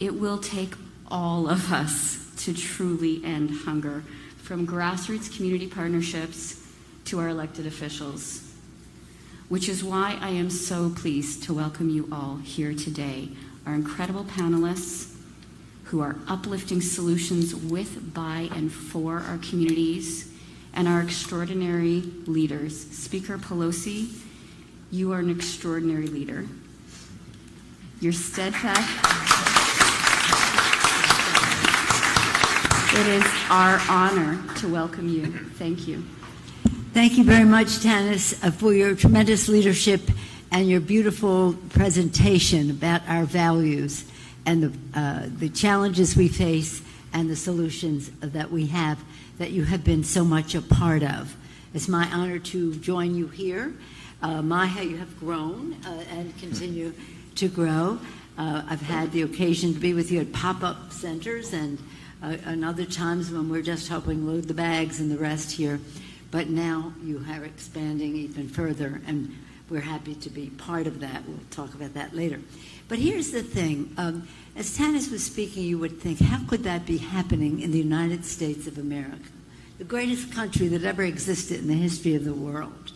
It will take all of us to truly end hunger, from grassroots community partnerships to our elected officials, which is why I am so pleased to welcome you all here today, our incredible panelists who are uplifting solutions with, by, and for our communities, and our extraordinary leaders. Speaker Pelosi, you are an extraordinary leader. Your steadfast... It is our honor to welcome you. Thank you. Thank you very much, Tanis, for your tremendous leadership and your beautiful presentation about our values and the challenges we face and the solutions that we have that you have been so much a part of. It's my honor to join you here. Maha, you have grown and continue to grow. I've had the occasion to be with you at pop-up centers and other times when we're just helping load the bags and the rest here. But now you are expanding even further, and we're happy to be part of that. We'll talk about that later. But here's the thing. As Tanis was speaking, you would think, how could that be happening in the United States of America, the greatest country that ever existed in the history of the world?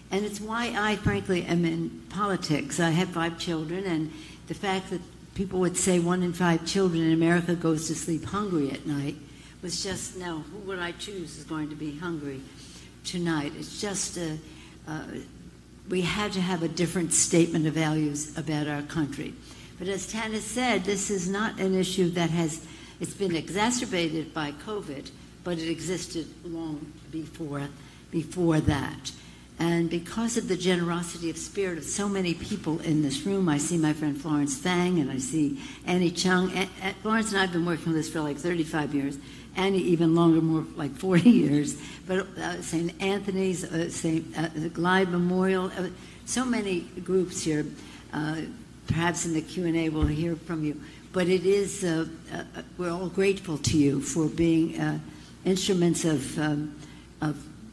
And it's why I, frankly, am in politics. I have 5 children, and the fact that people would say 1 in 5 children in America goes to sleep hungry at night was just, now, who would I choose is going to be hungry tonight? It's just, we had to have a different statement of values about our country. But as Tanis said, this is not an issue that it's been exacerbated by COVID, but it existed long before that. And because of the generosity of spirit of so many people in this room, I see my friend Florence Fang and I see Annie Chung. Florence and I have been working on this for like 35 years. Annie even longer, more like 40 years. But St. Anthony's, St. Glide Memorial, so many groups here. Perhaps in the Q&A we'll hear from you. But it is, we're all grateful to you for being instruments of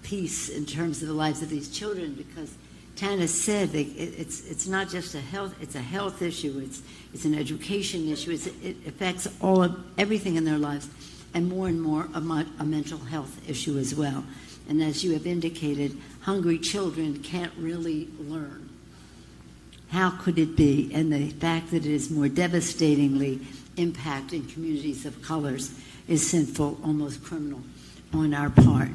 peace in terms of the lives of these children, because Tanis said it's not just it's a health issue, it's an education issue, it affects everything in their lives, and more a mental health issue as well. And as you have indicated, hungry children can't really learn. How could it be? And the fact that it is more devastatingly impacting communities of colors is sinful, almost criminal on our part.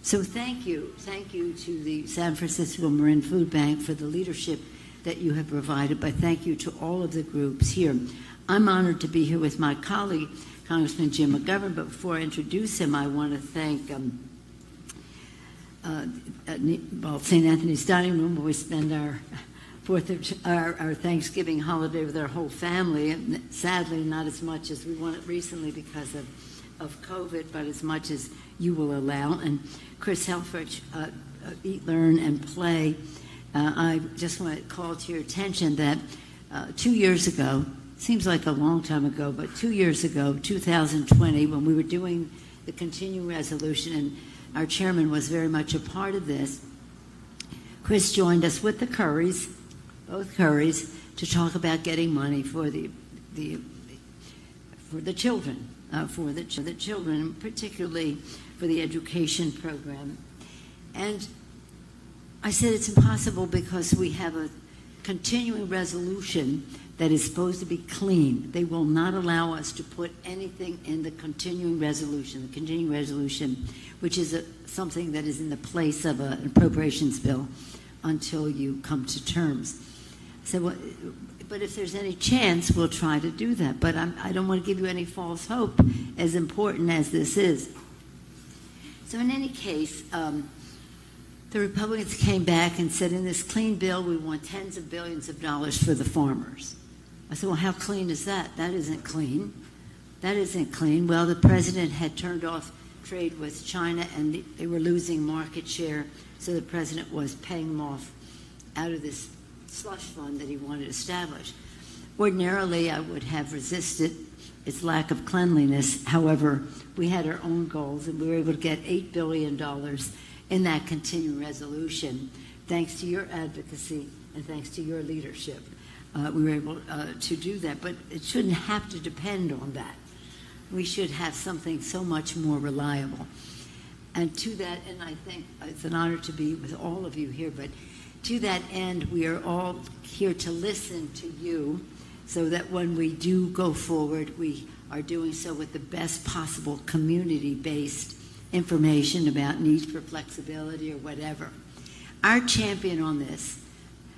So thank you to the San Francisco Marin Food Bank for the leadership that you have provided, but thank you to all of the groups here. I'm honored to be here with my colleague, Congressman Jim McGovern, but before I introduce him, I want to thank St. Anthony's Dining Room, where we spend our Thanksgiving holiday with our whole family, and sadly not as much as we wanted recently because of COVID, but as much as you will allow. And Chris Helfrich, Eat, Learn, and Play. I just want to call to your attention that 2 years ago, seems like a long time ago, but 2 years ago, 2020, when we were doing the continuing resolution, and our chairman was very much a part of this, Chris joined us with the Currys, both Currys, to talk about getting money for the children. For the children, particularly for the education program. And I said it's impossible because we have a continuing resolution that is supposed to be clean. They will not allow us to put anything in the continuing resolution, which is something that is in the place of an appropriations bill until you come to terms. So, well, but if there's any chance, we'll try to do that. But I don't want to give you any false hope, as important as this is. So in any case, the Republicans came back and said, in this clean bill, we want tens of billions of dollars for the farmers. I said, well, how clean is that? That isn't clean. That isn't clean. Well, the president had turned off trade with China, and they were losing market share, so the president was paying them off out of this slush fund that he wanted to establish. Ordinarily, I would have resisted its lack of cleanliness. However, we had our own goals, and we were able to get $8 billion in that continuing resolution, thanks to your advocacy and thanks to your leadership. we were able to do that. But it shouldn't have to depend on that. We should have something so much more reliable. And to that, and I think it's an honor to be with all of you here, but to that end, we are all here to listen to you so that when we do go forward, we are doing so with the best possible community-based information about needs for flexibility or whatever. Our champion on this,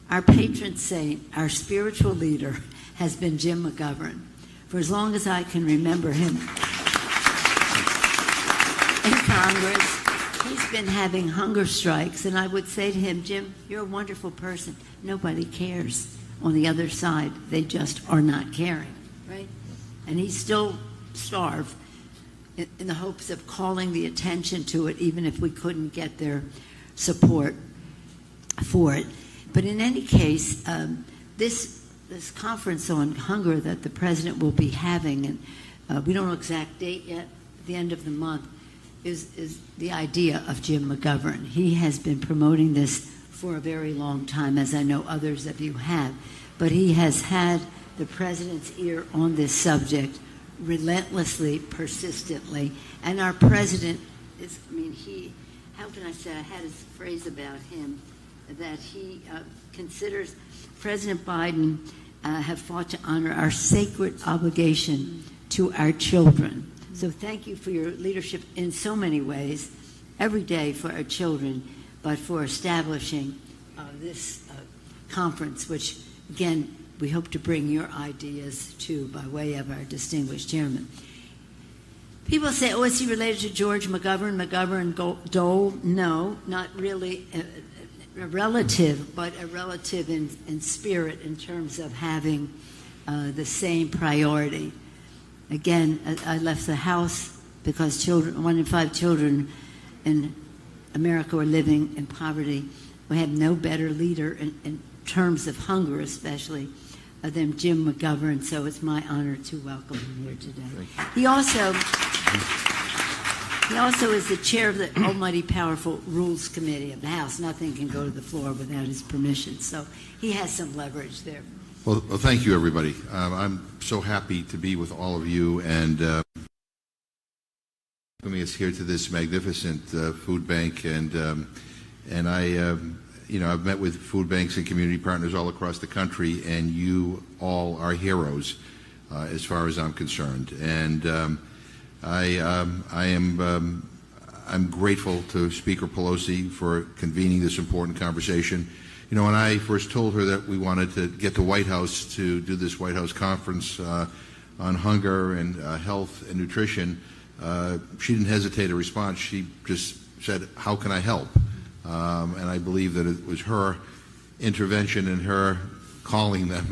our patron saint, our spiritual leader, has been Jim McGovern. For as long as I can remember him in Congress, he's been having hunger strikes, and I would say to him, Jim, you're a wonderful person. Nobody cares on the other side. They just are not caring, right? And he's still starved in the hopes of calling the attention to it, even if we couldn't get their support for it. But in any case, this conference on hunger that the president will be having, and we don't know exact date yet, at the end of the month, is the idea of Jim McGovern. He has been promoting this for a very long time, as I know others of you have. But he has had the president's ear on this subject relentlessly, persistently. And our president is, how can I say, I had a phrase about him, that he considers President Biden have fought to honor our sacred obligation to our children. So thank you for your leadership in so many ways, every day for our children, but for establishing this conference, which, again, we hope to bring your ideas to by way of our distinguished chairman. People say, oh, is he related to George McGovern Dole? No, not really a relative, but a relative in spirit in terms of having the same priority. Again, I left the house because 1 in 5 children in America are living in poverty. We have no better leader in terms of hunger, especially, than Jim McGovern. So it's my honor to welcome him here today. He also is the chair of the almighty powerful Rules Committee of the House. Nothing can go to the floor without his permission. So he has some leverage there. Well, thank you, everybody. I'm so happy to be with all of you and welcoming us here to this magnificent food bank. And I, I've met with food banks and community partners all across the country, and you all are heroes as far as I'm concerned. And I'm grateful to Speaker Pelosi for convening this important conversation. You know, when I first told her that we wanted to get the White House to do this White House conference on hunger and health and nutrition, she didn't hesitate to respond. She just said, how can I help? And I believe that it was her intervention and her calling them,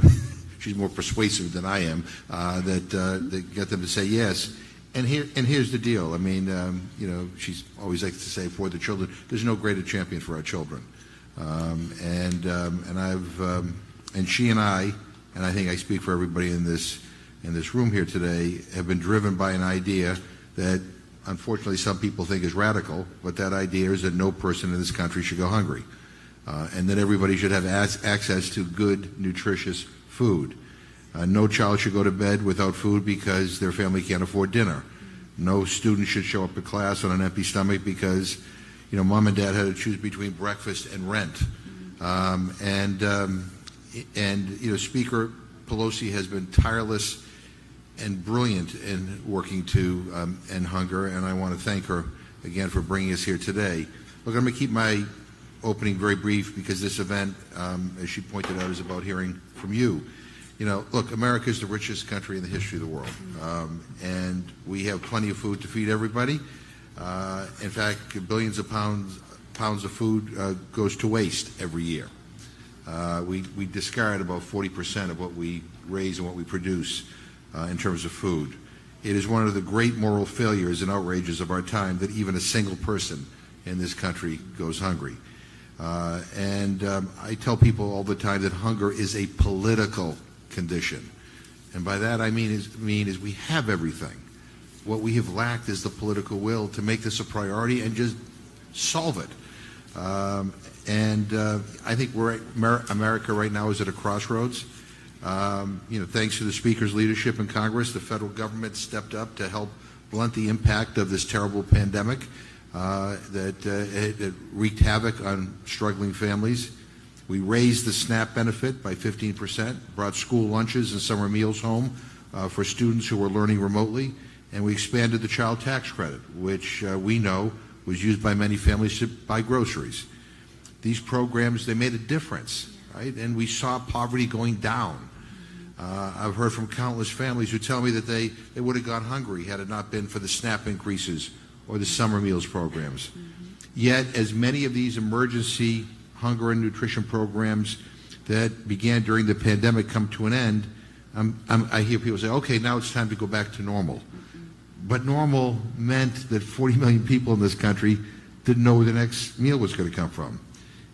she's more persuasive than I am, that get them to say yes. And here's the deal. I mean, she's always likes to say, for the children, there's no greater champion for our children. And she and I think I speak for everybody in this room here today, have been driven by an idea that unfortunately some people think is radical, but that idea is that no person in this country should go hungry, and that everybody should have access to good, nutritious food. No child should go to bed without food because their family can't afford dinner. No student should show up to class on an empty stomach because mom and dad had to choose between breakfast and rent. Speaker Pelosi has been tireless and brilliant in working to end hunger, and I want to thank her again for bringing us here today. Look, I'm going to keep my opening very brief because this event, as she pointed out, is about hearing from you. Look, America is the richest country in the history of the world, and we have plenty of food to feed everybody. In fact, billions of pounds of food goes to waste every year. We discard about 40% of what we raise and what we produce in terms of food. It is one of the great moral failures and outrages of our time that even a single person in this country goes hungry. I tell people all the time that hunger is a political condition. And by that I mean is we have everything. What we have lacked is the political will to make this a priority and just solve it. I think America right now is at a crossroads. Thanks to the Speaker's leadership in Congress, the federal government stepped up to help blunt the impact of this terrible pandemic that wreaked havoc on struggling families. We raised the SNAP benefit by 15%, brought school lunches and summer meals home for students who were learning remotely, and we expanded the child tax credit, which we know was used by many families to buy groceries. These programs, they made a difference, right? And we saw poverty going down. I've heard from countless families who tell me that they would have gone hungry had it not been for the SNAP increases or the summer meals programs. Yet, as many of these emergency hunger and nutrition programs that began during the pandemic come to an end, I hear people say, okay, now it's time to go back to normal. But normal meant that 40 million people in this country didn't know where the next meal was going to come from.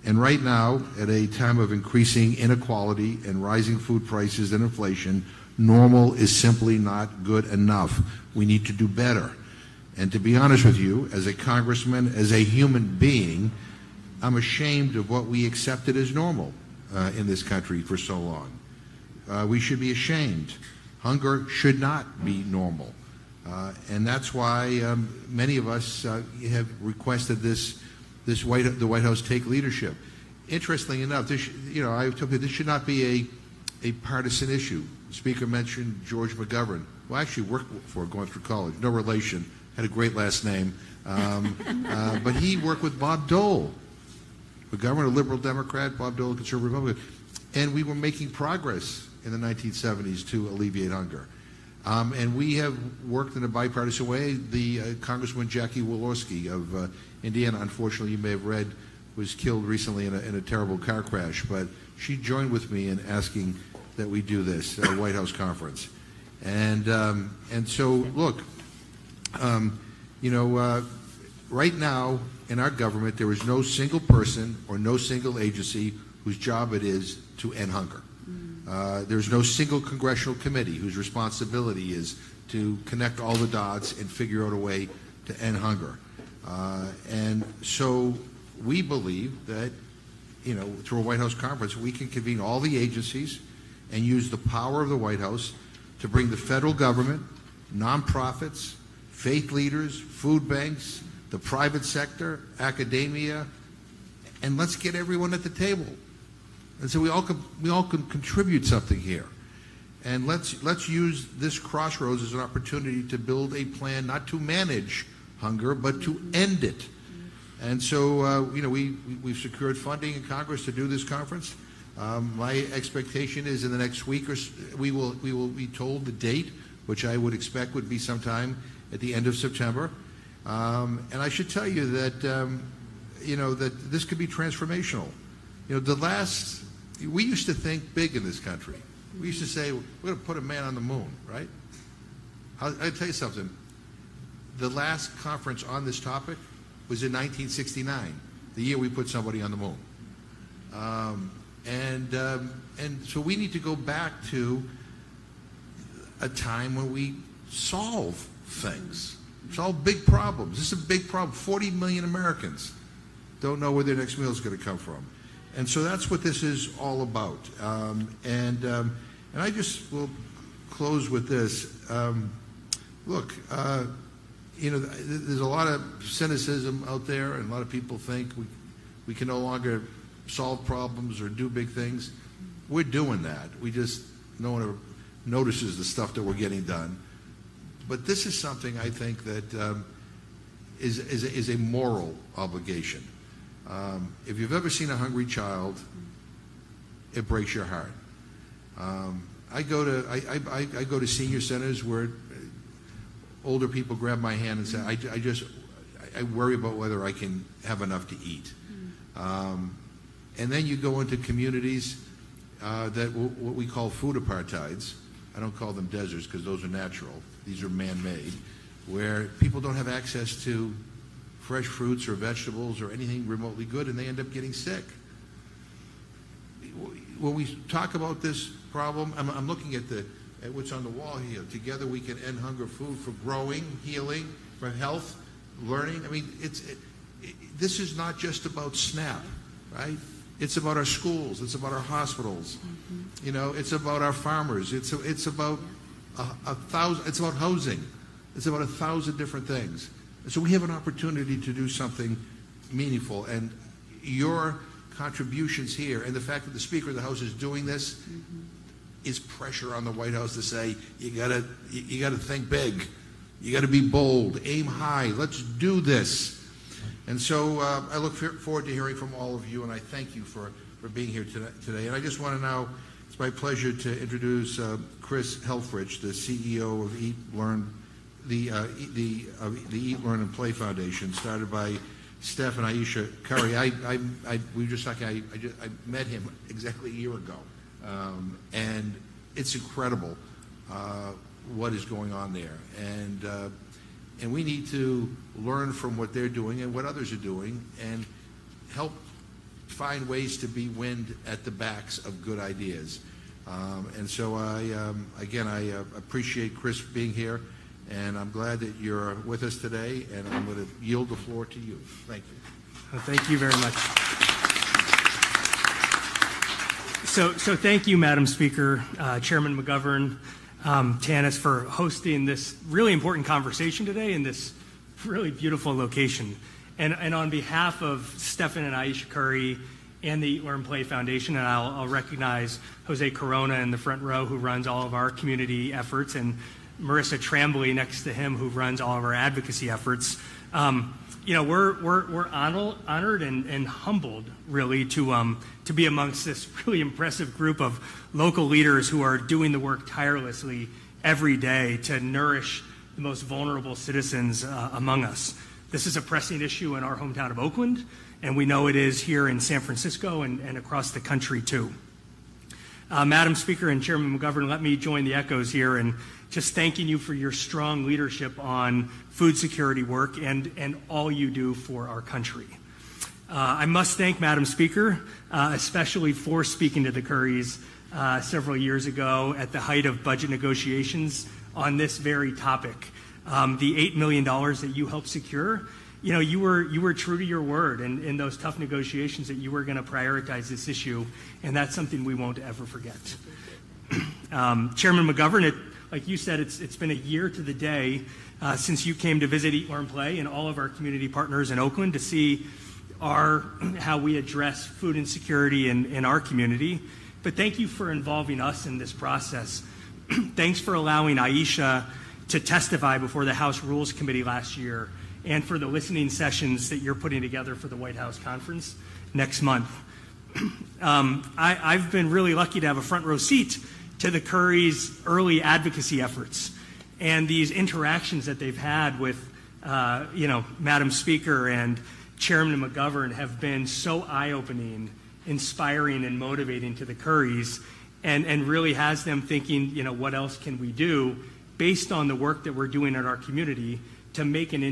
And right now, at a time of increasing inequality and rising food prices and inflation, normal is simply not good enough. We need to do better. And to be honest with you, as a congressman, as a human being, I'm ashamed of what we accepted as normal in this country for so long. We should be ashamed. Hunger should not be normal. And that's why many of us have requested the White House take leadership. Interestingly enough, I told you this should not be a partisan issue. The Speaker mentioned George McGovern, who I actually worked for going through college. No relation, had a great last name. But he worked with Bob Dole. McGovern, a liberal Democrat, Bob Dole, a conservative Republican. And we were making progress in the 1970s to alleviate hunger. And we have worked in a bipartisan way. The Congresswoman Jackie Walorski of Indiana, unfortunately, you may have read, was killed recently in a terrible car crash. But she joined with me in asking that we do this at a White House conference. And so, look, right now in our government, there is no single person or no single agency whose job it is to end hunger. There's no single congressional committee whose responsibility is to connect all the dots and figure out a way to end hunger. And so we believe that, through a White House conference, we can convene all the agencies and use the power of the White House to bring the federal government, nonprofits, faith leaders, food banks, the private sector, academia, and let's get everyone at the table. And so we all can contribute something here. And let's use this crossroads as an opportunity to build a plan not to manage hunger, but to end it. And so, we've secured funding in Congress to do this conference. My expectation is in the next week or so, we will be told the date, which I would expect would be sometime at the end of September. And I should tell you that, that this could be transformational. We used to think big in this country. We used to say, we're going to put a man on the moon, right? I'll tell you something. The last conference on this topic was in 1969, the year we put somebody on the moon. And so we need to go back to a time when we solve things, solve big problems. This is a big problem. 40 million Americans don't know where their next meal is going to come from. And so that's what this is all about. And I just will close with this. There's a lot of cynicism out there, and a lot of people think we can no longer solve problems or do big things. We're doing that. No one ever notices the stuff that we're getting done. But this is something I think that is a moral obligation. If you've ever seen a hungry child, it breaks your heart. I go to senior centers where older people grab my hand and say, I worry about whether I can have enough to eat. And then you go into communities what we call food apartheids. I don't call them deserts because those are natural. These are man-made, where people don't have access to fresh fruits or vegetables or anything remotely good, and they end up getting sick. When we talk about this problem, I'm looking at what's on the wall here. Together we can end hunger, food for growing, healing, for health, learning. I mean, this is not just about SNAP, right? It's about our schools. It's about our hospitals. You know, it's about our farmers. It's about a thousand. It's about housing. It's about 1,000 different things. So we have an opportunity to do something meaningful, and your contributions here and the fact that the Speaker of the House is doing this is pressure on the White House to say you gotta think big, you gotta be bold, aim high. Let's do this. And so I look forward to hearing from all of you, and I thank you for being here today. And I just want to now, it's my pleasure to introduce Chris Helfrich, the CEO of Eat, Learn, the Eat, Learn, and Play Foundation, started by Steph and Aisha Curry. We were just talking. I met him exactly a year ago, and it's incredible what is going on there. And we need to learn from what they're doing and what others are doing, and help find ways to be wind at the backs of good ideas. And so I appreciate Chris being here, and I'm glad that you're with us today, and I'm going to yield the floor to you. Thank you. Thank you very much. So thank you, Madam Speaker, Chairman McGovern, Tanis, for hosting this really important conversation today in this really beautiful location. And on behalf of Stephen and Aisha Curry and the Eat, Learn, Play Foundation, and I'll recognize Jose Corona in the front row, who runs all of our community efforts, and Marissa Trambly next to him, who runs all of our advocacy efforts. You know, we're honored and humbled, really, to be amongst this really impressive group of local leaders who are doing the work tirelessly every day to nourish the most vulnerable citizens among us. This is a pressing issue in our hometown of Oakland, and we know it is here in San Francisco and across the country, too. Madam Speaker and Chairman McGovern, let me join the echoes here and just thanking you for your strong leadership on food security work and all you do for our country. I must thank Madam Speaker, especially for speaking to the Currys several years ago at the height of budget negotiations on this very topic. The $8 million that you helped secure, you know, you were true to your word in those tough negotiations that you were going to prioritize this issue, and that's something we won't ever forget. Chairman McGovern, like you said, it's been a year to the day since you came to visit Eat, Learn, Play and all of our community partners in Oakland to see how we address food insecurity in our community. But thank you for involving us in this process. Thanks for allowing Aisha to testify before the House Rules Committee last year, and for the listening sessions that you're putting together for the White House conference next month. I've been really lucky to have a front row seat to the Currys' early advocacy efforts and these interactions that they've had with, Madam Speaker and Chairman McGovern have been so eye-opening, inspiring, and motivating to the Currys, and really has them thinking, what else can we do based on the work that we're doing in our community to make an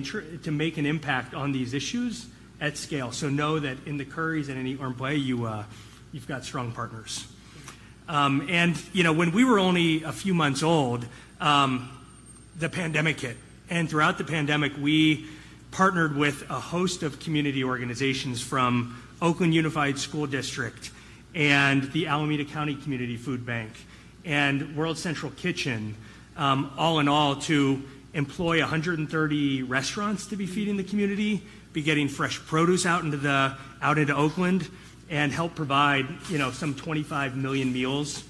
impact on these issues at scale. So know that in the Currys and in Eat, Learn, Play, you've got strong partners. When we were only a few months old, the pandemic hit. And throughout the pandemic, we partnered with a host of community organizations from Oakland Unified School District and the Alameda County Community Food Bank and World Central Kitchen, all in all, to employ 130 restaurants to be feeding the community, be getting fresh produce out into Oakland, and help provide some 25 million meals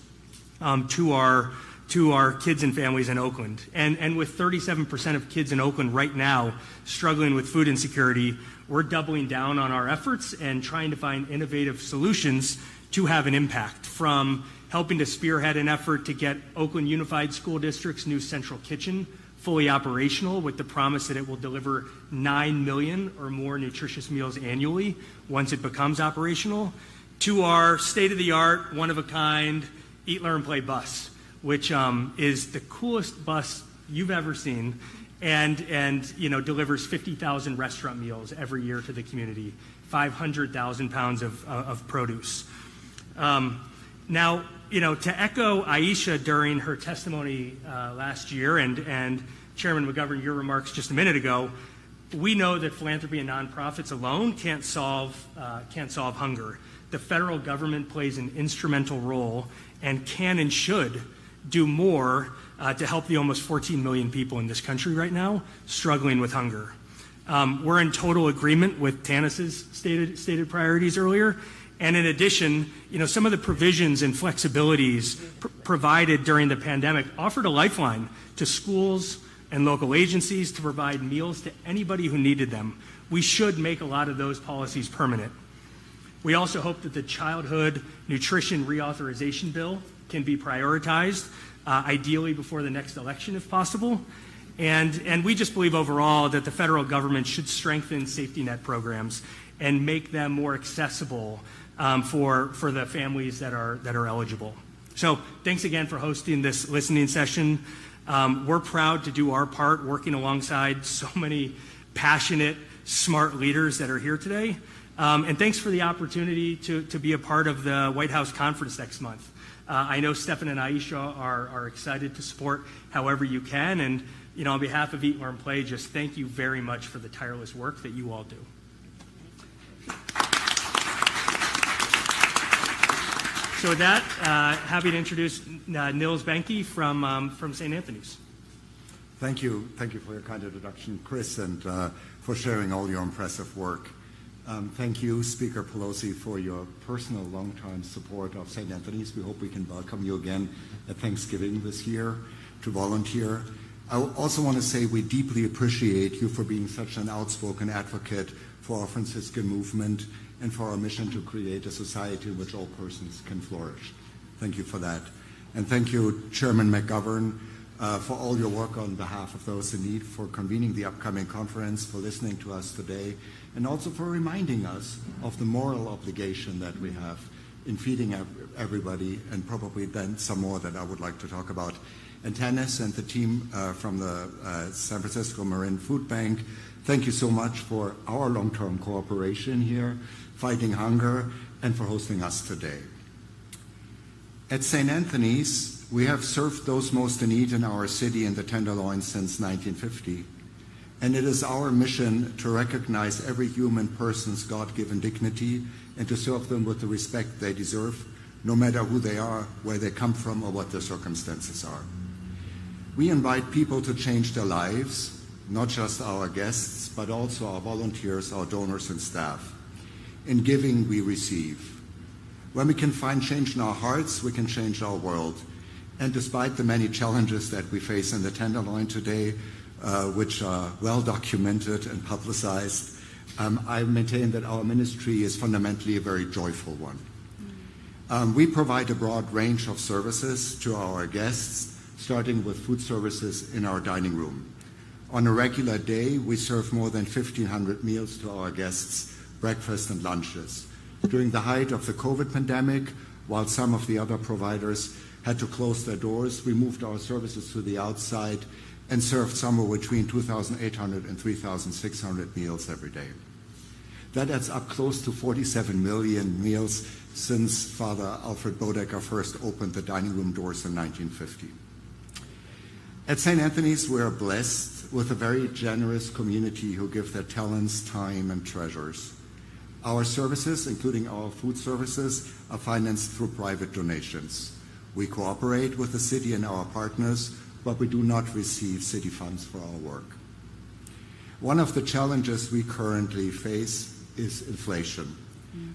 to our kids and families in Oakland. And with 37% of kids in Oakland right now struggling with food insecurity, we're doubling down on our efforts and trying to find innovative solutions to have an impact, from helping to spearhead an effort to get Oakland Unified School District's new central kitchen fully operational, with the promise that it will deliver 9 million or more nutritious meals annually once it becomes operational, to our state-of-the-art, one-of-a-kind Eat, Learn, Play bus, which is the coolest bus you've ever seen, and delivers 50,000 restaurant meals every year to the community, 500,000 pounds of produce. Now, to echo Aisha during her testimony last year, and Chairman McGovern, your remarks just a minute ago, we know that philanthropy and nonprofits alone can't solve hunger. the federal government plays an instrumental role and can and should do more to help the almost 14 million people in this country right now struggling with hunger. We're in total agreement with Tanis's stated priorities earlier. And in addition, some of the provisions and flexibilities provided during the pandemic offered a lifeline to schools and local agencies to provide meals to anybody who needed them. We should make a lot of those policies permanent. We also hope that the Childhood Nutrition Reauthorization Bill can be prioritized, ideally before the next election if possible. And we just believe overall that the federal government should strengthen safety net programs and make them more accessible for the families that are eligible. So thanks again for hosting this listening session. We're proud to do our part working alongside so many passionate, smart leaders that are here today. And thanks for the opportunity to be a part of the White House conference next month. I know Stephan and Aisha are excited to support however you can. And on behalf of Eat, Learn, Play, just thank you very much for the tireless work that you all do. So with that, happy to introduce Nils Benke from St. Anthony's. Thank you. Thank you for your kind introduction, Chris, and for sharing all your impressive work. Thank you, Speaker Pelosi, for your personal long-time support of St. Anthony's. We hope we can welcome you again at Thanksgiving this year to volunteer. I also want to say we deeply appreciate you for being such an outspoken advocate for our Franciscan movement and for our mission to create a society in which all persons can flourish. Thank you for that. And thank you, Chairman McGovern, for all your work on behalf of those in need, for convening the upcoming conference, for listening to us today, and also for reminding us of the moral obligation that we have in feeding everybody, and probably then some more that I would like to talk about. And Tanis and the team from the San Francisco Marin Food Bank, thank you so much for our long-term cooperation here, fighting hunger, and for hosting us today. At St. Anthony's, we have served those most in need in our city in the Tenderloin since 1950. And it is our mission to recognize every human person's God-given dignity and to serve them with the respect they deserve, no matter who they are, where they come from, or what their circumstances are. We invite people to change their lives, not just our guests, but also our volunteers, our donors, and staff. In giving, we receive. When we can find change in our hearts, we can change our world. And despite the many challenges that we face in the Tenderloin today, which are well documented and publicized, I maintain that our ministry is fundamentally a very joyful one. We provide a broad range of services to our guests, starting with food services in our dining room. On a regular day, we serve more than 1,500 meals to our guests, breakfast and lunches. During the height of the COVID pandemic, while some of the other providers had to close their doors, we moved our services to the outside and served somewhere between 2,800 and 3,600 meals every day. That adds up close to 47 million meals since Father Alfred Bodecker first opened the dining room doors in 1950. At St. Anthony's, we are blessed with a very generous community who give their talents, time, and treasures. Our services, including our food services, are financed through private donations. We cooperate with the city and our partners, but we do not receive city funds for our work. One of the challenges we currently face is inflation.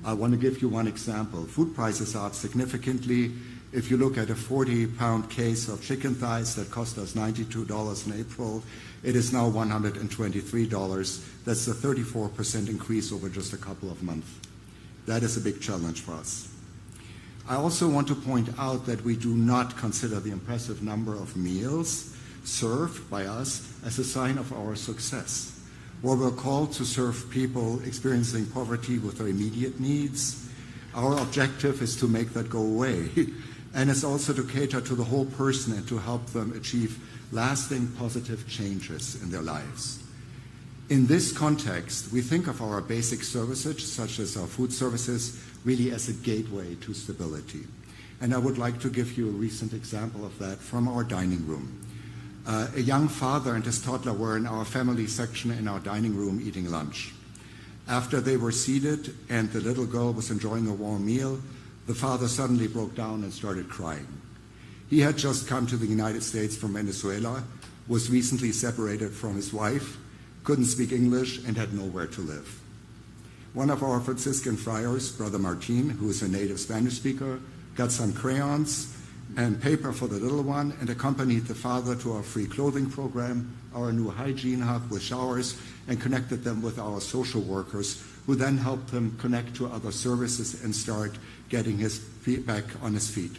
I want to give you one example. Food prices are up significantly. If you look at a 40-pound case of chicken thighs that cost us $92 in April, it is now $123. That's a 34% increase over just a couple of months. That is a big challenge for us. I also want to point out that we do not consider the impressive number of meals served by us as a sign of our success. Where we're called to serve people experiencing poverty with their immediate needs, our objective is to make that go away. And it's also to cater to the whole person and to help them achieve lasting positive changes in their lives. In this context, we think of our basic services, such as our food services, really as a gateway to stability. And I would like to give you a recent example of that from our dining room. A young father and his toddler were in our family section in our dining room eating lunch. After they were seated and the little girl was enjoying a warm meal, the father suddenly broke down and started crying. He had just come to the United States from Venezuela, was recently separated from his wife, couldn't speak English, and had nowhere to live. One of our Franciscan friars, Brother Martin, who is a native Spanish speaker, got some crayons and paper for the little one and accompanied the father to our free clothing program, our new hygiene hub with showers, and connected them with our social workers, who then helped him connect to other services and start getting his feet back on his feet.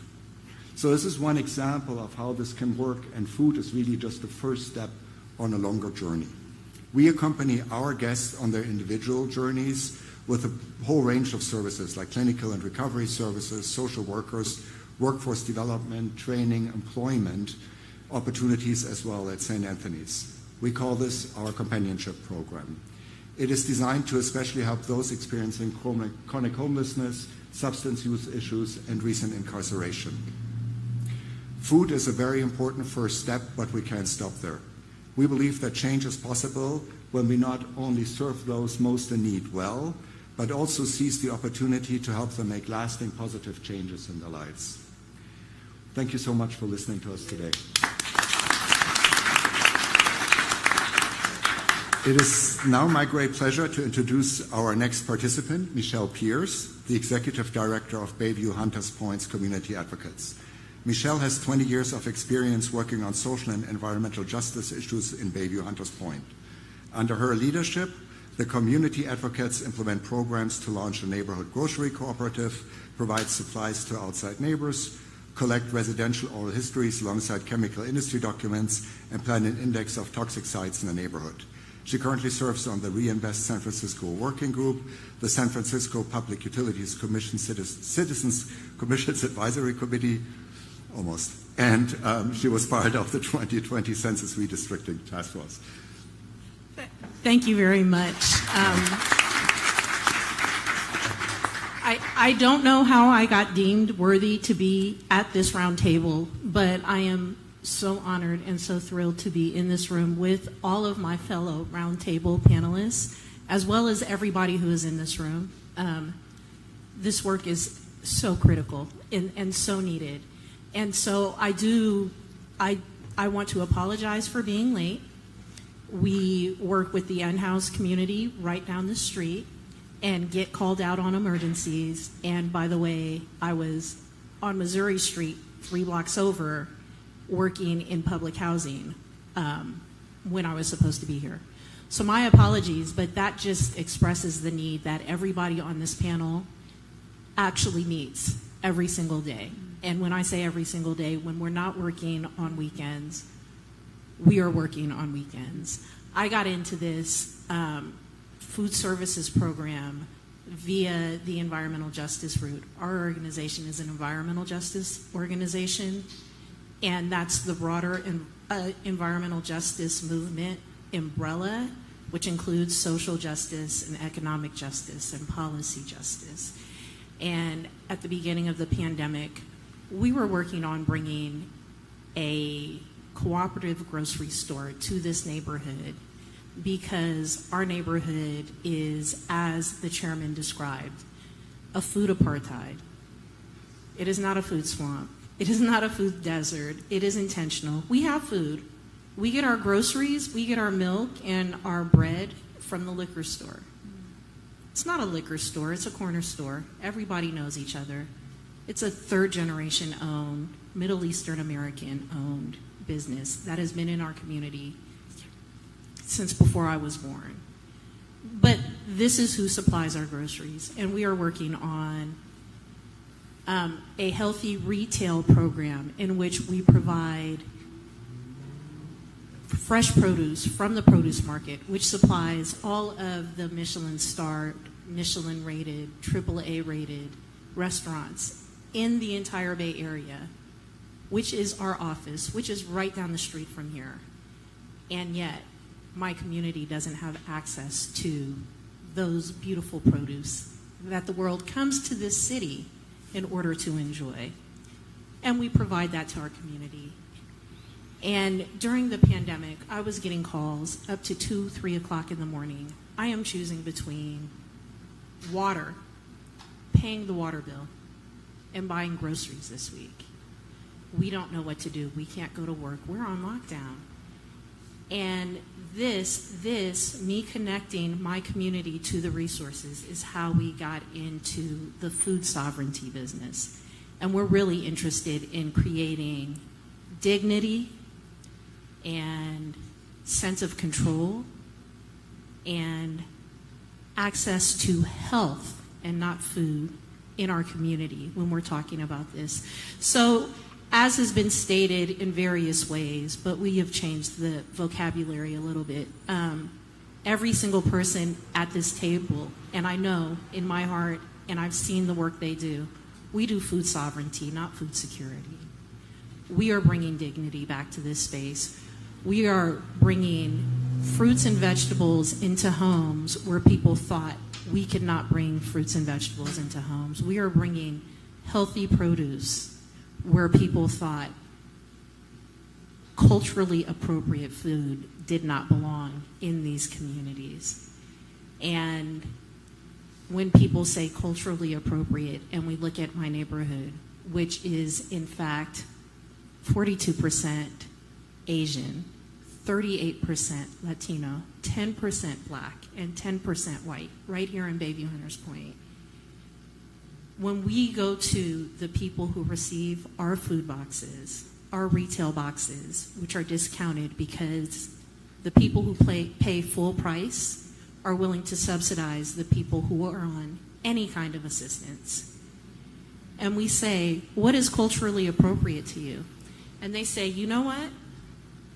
So this is one example of how this can work, and food is really just the first step on a longer journey. We accompany our guests on their individual journeys with a whole range of services like clinical and recovery services, social workers, workforce development, training, employment opportunities as well at St. Anthony's. We call this our companionship program. It is designed to especially help those experiencing chronic homelessness, substance use issues, and recent incarceration. Food is a very important first step, but we can't stop there. We believe that change is possible when we not only serve those most in need well, but also seize the opportunity to help them make lasting positive changes in their lives. Thank you so much for listening to us today. It is now my great pleasure to introduce our next participant, Michelle Pierce, the Executive Director of Bayview Hunters Point's Community Advocates. Michelle has 20 years of experience working on social and environmental justice issues in Bayview Hunters Point. Under her leadership, the community advocates implement programs to launch a neighborhood grocery cooperative, provide supplies to outside neighbors, collect residential oral histories alongside chemical industry documents, and plan an index of toxic sites in the neighborhood. She currently serves on the Reinvest San Francisco Working Group, the San Francisco Public Utilities Commission Citizens Commission's Advisory Committee, almost, and she was part of the 2020 Census Redistricting Task Force. Thank you very much. I don't know how I got deemed worthy to be at this roundtable, but I am so honored and so thrilled to be in this room with all of my fellow roundtable panelists, as well as everybody who is in this room. This work is so critical and so needed. And so I want to apologize for being late. We work with the unhoused community right down the street and get called out on emergencies. And by the way, I was on Missouri Street, 3 blocks over, working in public housing when I was supposed to be here. So my apologies, but that just expresses the need that everybody on this panel actually meets every single day. And when I say every single day, when we're not working on weekends, we are working on weekends. I got into this food services program via the environmental justice route. Our organization is an environmental justice organization, and that's the broader environmental justice movement umbrella, which includes social justice and economic justice and policy justice. And at the beginning of the pandemic, we were working on bringing a cooperative grocery store to this neighborhood because our neighborhood is, as the chairman described, a food apartheid. It is not a food swamp. It is not a food desert. It is intentional. We have food. We get our groceries, we get our milk and our bread from the liquor store. It's not a liquor store, it's a corner store. Everybody knows each other. It's a third generation owned, Middle Eastern American owned business that has been in our community since before I was born. But this is who supplies our groceries, and we are working on a healthy retail program in which we provide fresh produce from the produce market, which supplies all of the Michelin-starred, Michelin-rated, AAA-rated restaurants in the entire Bay Area, which is our office, which is right down the street from here. And yet, my community doesn't have access to those beautiful produce that the world comes to this city in order to enjoy. And we provide that to our community. And during the pandemic, I was getting calls up to 2, 3 o'clock in the morning. I am choosing between water, paying the water bill, and buying groceries this week. We don't know what to do. We can't go to work. We're on lockdown. And this, me connecting my community to the resources is how we got into the food sovereignty business. And we're really interested in creating dignity and sense of control and access to health and not food in our community when we're talking about this. So, as has been stated in various ways, but we have changed the vocabulary a little bit. Every single person at this table, and I know in my heart, and I've seen the work they do, we do food sovereignty, not food security. We are bringing dignity back to this space. We are bringing fruits and vegetables into homes where people thought we could not bring fruits and vegetables into homes. We are bringing healthy produce where people thought culturally appropriate food did not belong in these communities. And when people say culturally appropriate, and we look at my neighborhood, which is in fact 42% Asian, 38% Latino, 10% Black, and 10% white, right here in Bayview Hunters Point. When we go to the people who receive our food boxes, our retail boxes, which are discounted because the people who pay full price are willing to subsidize the people who are on any kind of assistance. And we say, what is culturally appropriate to you? And they say, you know what?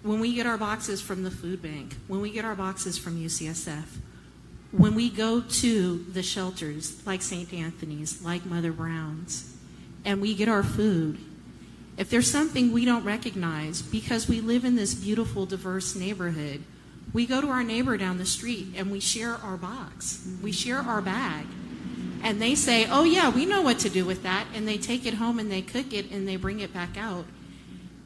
When we get our boxes from the food bank, when we get our boxes from UCSF, when we go to the shelters like St. Anthony's, like Mother Brown's, and we get our food, if there's something we don't recognize because we live in this beautiful, diverse neighborhood, we go to our neighbor down the street and we share our box. We share our bag. And they say, oh yeah, we know what to do with that. And they take it home and they cook it and they bring it back out.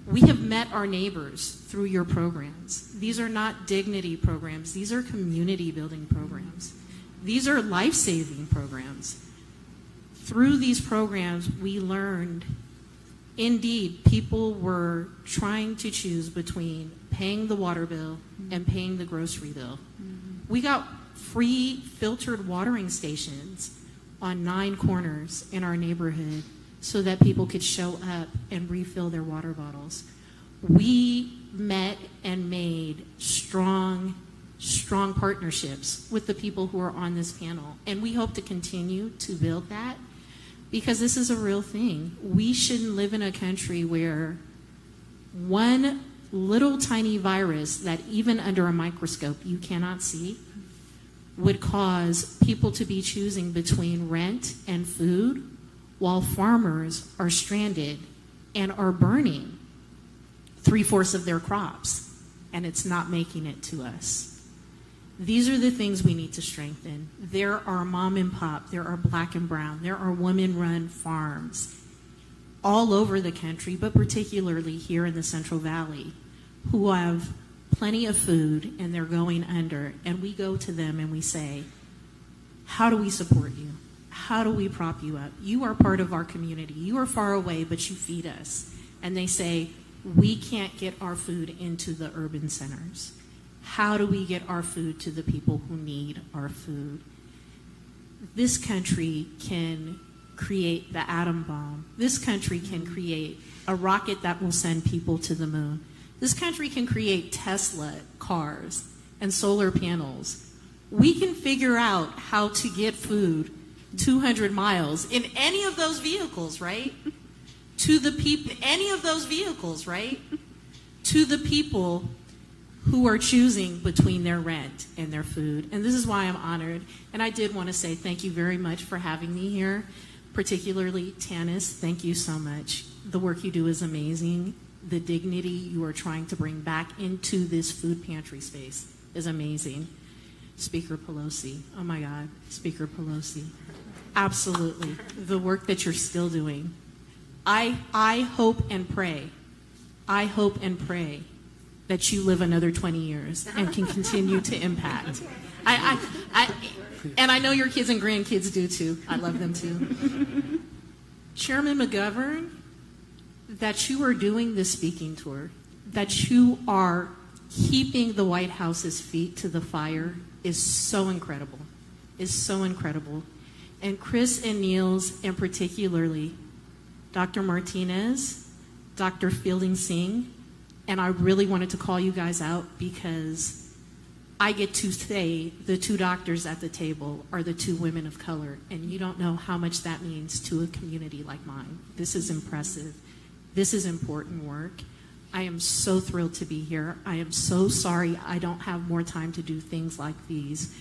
We have met our neighbors through your programs. These are not dignity programs. These are community building programs. These are life-saving programs. Through these programs, we learned, indeed, people were trying to choose between paying the water bill and paying the grocery bill. We got free filtered watering stations on 9 corners in our neighborhood so that people could show up and refill their water bottles. We met and made strong partnerships with the people who are on this panel. And we hope to continue to build that because this is a real thing. We shouldn't live in a country where one little tiny virus that even under a microscope you cannot see would cause people to be choosing between rent and food while farmers are stranded and are burning 3/4 of their crops, and it's not making it to us. These are the things we need to strengthen. There are mom and pop, there are Black and brown, there are women-run farms all over the country, but particularly here in the Central Valley, who have plenty of food and they're going under, and we go to them and we say, how do we support you? How do we prop you up? You are part of our community. You are far away, but you feed us. And they say, we can't get our food into the urban centers. How do we get our food to the people who need our food? This country can create the atom bomb. This country can create a rocket that will send people to the moon. This country can create Tesla cars and solar panels. We can figure out how to get food 200 miles in any of those vehicles, right? To the people, any of those vehicles, right? To the people who are choosing between their rent and their food. And this is why I'm honored. And I did want to say thank you very much for having me here, particularly Tanis. Thank you so much. The work you do is amazing. The dignity you are trying to bring back into this food pantry space is amazing. Speaker Pelosi, oh my God, Speaker Pelosi. Absolutely. The work that you're still doing. I hope and pray that you live another 20 years and can continue to impact. And I know your kids and grandkids do too. I love them too. Chairman McGovern, that you are doing this speaking tour, that you are keeping the White House's feet to the fire is so incredible, is so incredible. And Chris and Niels, and particularly Dr. Martinez, Dr. Fielding Singh, and I really wanted to call you guys out because I get to say the two doctors at the table are the two women of color, and you don't know how much that means to a community like mine. This is impressive. This is important work. I am so thrilled to be here. I am so sorry I don't have more time to do things like these,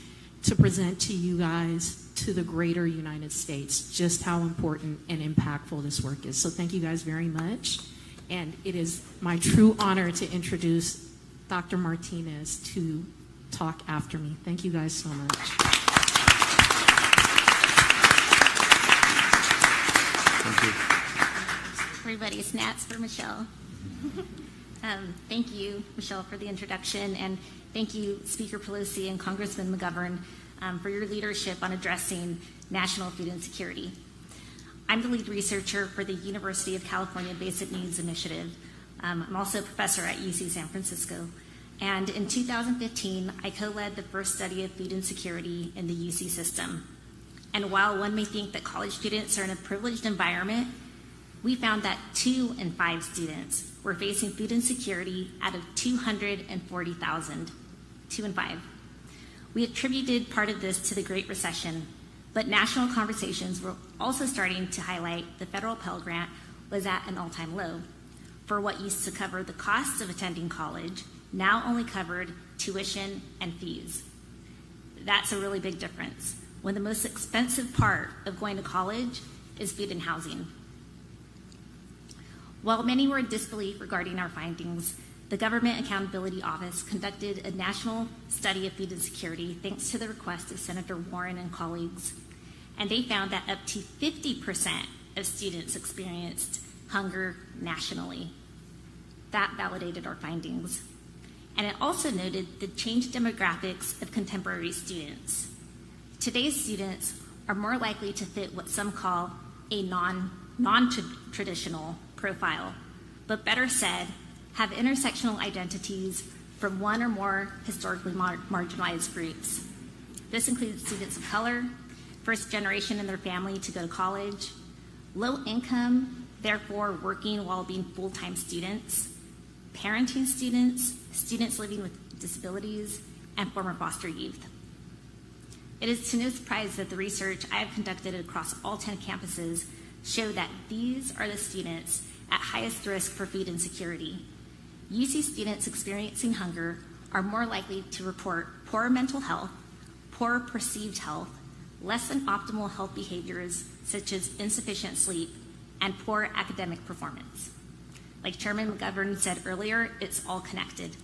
to present to you guys, to the greater United States, just how important and impactful this work is. So thank you guys very much. And it is my true honor to introduce Dr. Martinez to talk after me. Thank you guys so much. Thank you. Everybody, snaps for Michelle. Thank you, Michelle, for the introduction, and thank you, Speaker Pelosi and Congressman McGovern, for your leadership on addressing national food insecurity. I'm the lead researcher for the University of California Basic Needs Initiative. I'm also a professor at UC San Francisco. And in 2015, I co-led the first study of food insecurity in the UC system. And while one may think that college students are in a privileged environment, we found that 2 in 5 students were facing food insecurity out of 240,000, 2 in 5. We attributed part of this to the Great Recession, but national conversations were also starting to highlight the federal Pell Grant was at an all-time low. For what used to cover the cost of attending college, now only covered tuition and fees. That's a really big difference, when the most expensive part of going to college is food and housing. While many were in disbelief regarding our findings, the Government Accountability Office conducted a national study of food insecurity thanks to the request of Senator Warren and colleagues. And they found that up to 50% of students experienced hunger nationally. That validated our findings. And it also noted the changed demographics of contemporary students. Today's students are more likely to fit what some call a non-traditional profile, but better said, have intersectional identities from one or more historically marginalized groups. This includes students of color, first generation in their family to go to college, low income, therefore working while being full-time students, parenting students, students living with disabilities, and former foster youth. It is to no surprise that the research I have conducted across all 10 campuses show that these are the students at highest risk for food insecurity. UC students experiencing hunger are more likely to report poor mental health, poor perceived health, less than optimal health behaviors such as insufficient sleep, and poor academic performance. Like Chairman McGovern said earlier, it's all connected.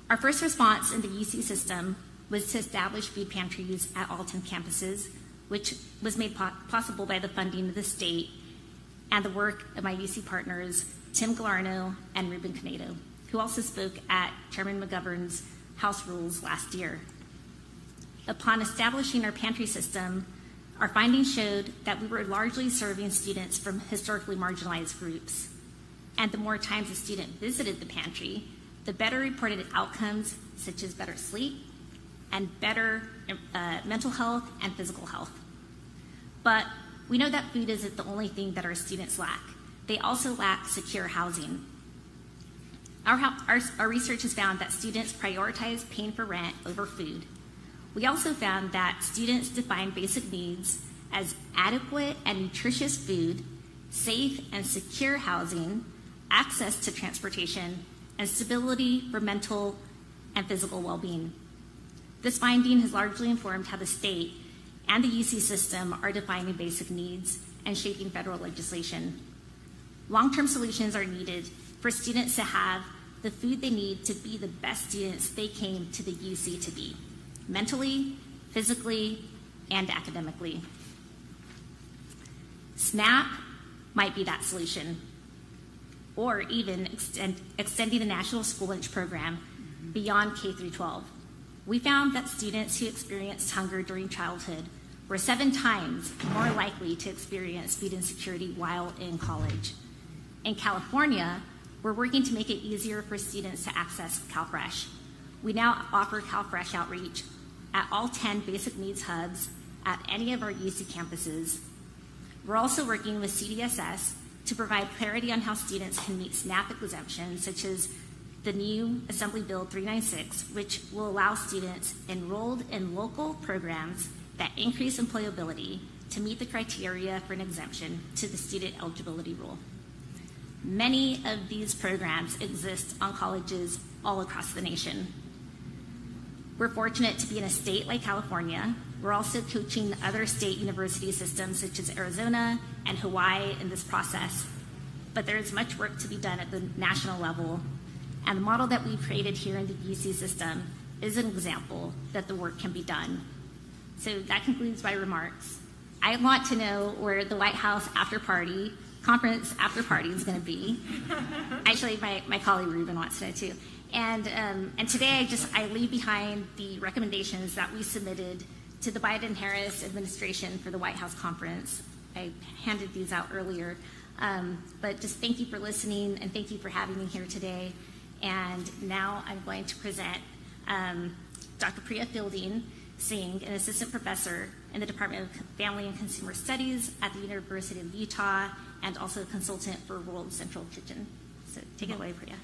Our first response in the UC system was to establish food pantries at all 10 campuses, which was made possible by the funding of the state and the work of my UC partners, Tim Galarno and Ruben Canedo, who also spoke at Chairman McGovern's House Rules last year. Upon establishing our pantry system, our findings showed that we were largely serving students from historically marginalized groups. And the more times a student visited the pantry, the better reported outcomes, such as better sleep and better mental health and physical health. But we know that food isn't the only thing that our students lack. They also lack secure housing. Our research has found that students prioritize paying for rent over food. We also found that students define basic needs as adequate and nutritious food, safe and secure housing, access to transportation, and stability for mental and physical well-being. This finding has largely informed how the state and the UC system are defining basic needs and shaping federal legislation. Long-term solutions are needed for students to have the food they need to be the best students they came to the UC to be, mentally, physically, and academically. SNAP might be that solution. or even extending the National School Lunch Program beyond K through 12. We found that students who experienced hunger during childhood were 7 times more likely to experience food insecurity while in college. In California, we're working to make it easier for students to access CalFresh. We now offer CalFresh outreach at all 10 basic needs hubs at any of our UC campuses. We're also working with CDSS to provide clarity on how students can meet SNAP exemptions, such as the new Assembly Bill 396, which will allow students enrolled in local programs that increase employability to meet the criteria for an exemption to the student eligibility rule. Many of these programs exist on colleges all across the nation. We're fortunate to be in a state like California. We're also coaching other state university systems such as Arizona and Hawaii in this process. But there is much work to be done at the national level, and the model that we've created here in the UC system is an example that the work can be done. So that concludes my remarks. I want to know where the White House conference after party is going to be. Actually, my colleague Ruben wants to know too. And today I leave behind the recommendations that we submitted to the Biden-Harris administration for the White House conference. I handed these out earlier. But just thank you for listening, and thank you for having me here today. And now I'm going to present Dr. Priya Fielding Singh, an assistant professor in the Department of Family and Consumer Studies at the University of Utah, and also a consultant for World Central Kitchen. So take it away, Priya.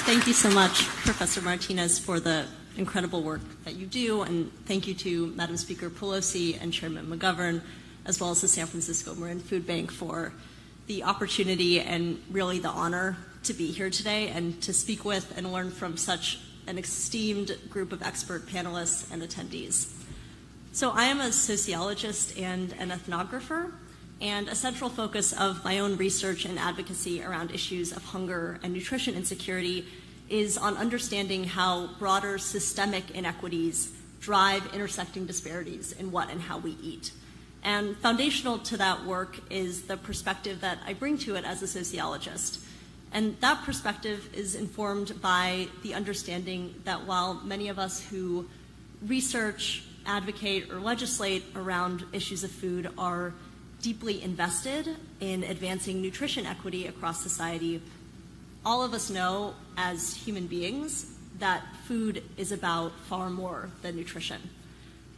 Thank you so much, Professor Martinez, for the incredible work that you do, and thank you to Madam Speaker Pelosi and Chairman McGovern, as well as the San Francisco Marin Food Bank, for the opportunity and really the honor to be here today and to speak with and learn from such an esteemed group of expert panelists and attendees. So I am a sociologist and an ethnographer, and a central focus of my own research and advocacy around issues of hunger and nutrition insecurity is on understanding how broader systemic inequities drive intersecting disparities in what and how we eat. And foundational to that work is the perspective that I bring to it as a sociologist. And that perspective is informed by the understanding that while many of us who research, advocate, or legislate around issues of food are deeply invested in advancing nutrition equity across society, all of us know as human beings that food is about far more than nutrition.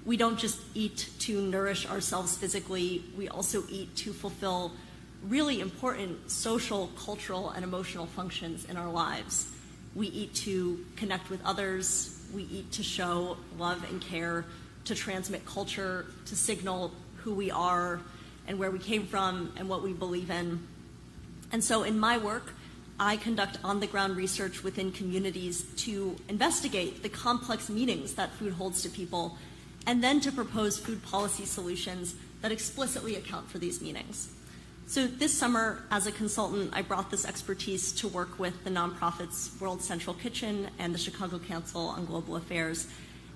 We don't just eat to nourish ourselves physically, we also eat to fulfill really important social, cultural, and emotional functions in our lives. We eat to connect with others, we eat to show love and care, to transmit culture, to signal who we are and where we came from and what we believe in. And so in my work, I conduct on-the-ground research within communities to investigate the complex meanings that food holds to people, and then to propose food policy solutions that explicitly account for these meanings. So this summer, as a consultant, I brought this expertise to work with the nonprofits World Central Kitchen and the Chicago Council on Global Affairs.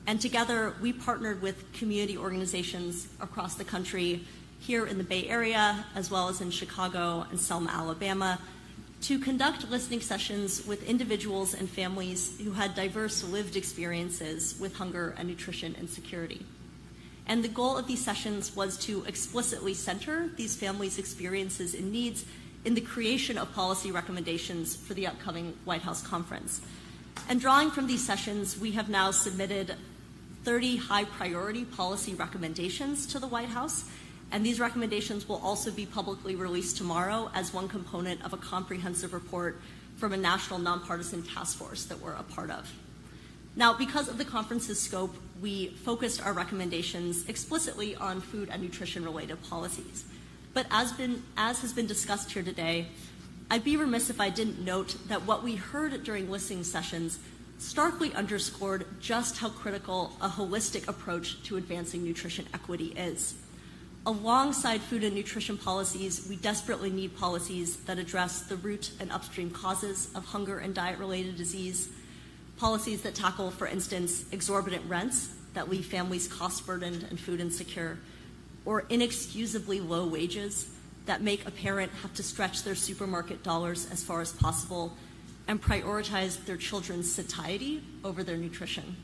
And together, we partnered with community organizations across the country, here in the Bay Area, as well as in Chicago and Selma, Alabama, to conduct listening sessions with individuals and families who had diverse lived experiences with hunger and nutrition insecurity. And the goal of these sessions was to explicitly center these families' experiences and needs in the creation of policy recommendations for the upcoming White House conference. And drawing from these sessions, we have now submitted 30 high-priority policy recommendations to the White House, and these recommendations will also be publicly released tomorrow as one component of a comprehensive report from a national nonpartisan task force that we're a part of. Now, because of the conference's scope, we focused our recommendations explicitly on food and nutrition-related policies. But as has been discussed here today, I'd be remiss if I didn't note that what we heard during listening sessions starkly underscored just how critical a holistic approach to advancing nutrition equity is. Alongside food and nutrition policies, we desperately need policies that address the root and upstream causes of hunger and diet-related disease, policies that tackle, for instance, exorbitant rents that leave families cost-burdened and food insecure, or inexcusably low wages that make a parent have to stretch their supermarket dollars as far as possible and prioritize their children's satiety over their nutrition.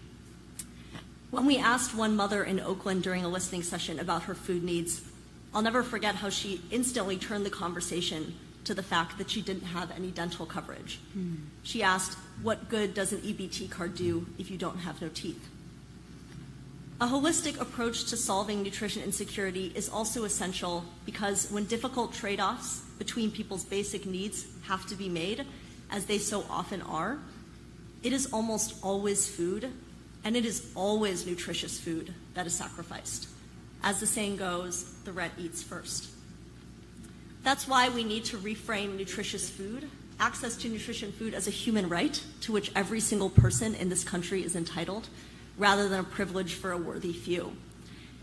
When we asked one mother in Oakland during a listening session about her food needs, I'll never forget how she instantly turned the conversation to the fact that she didn't have any dental coverage. She asked, "What good does an EBT card do if you don't have no teeth?" A holistic approach to solving nutrition insecurity is also essential because when difficult trade-offs between people's basic needs have to be made, as they so often are, it is almost always food, and it is always nutritious food that is sacrificed. As the saying goes, the rat eats first. That's why we need to reframe nutritious food, access to nutrition food, as a human right to which every single person in this country is entitled, rather than a privilege for a worthy few.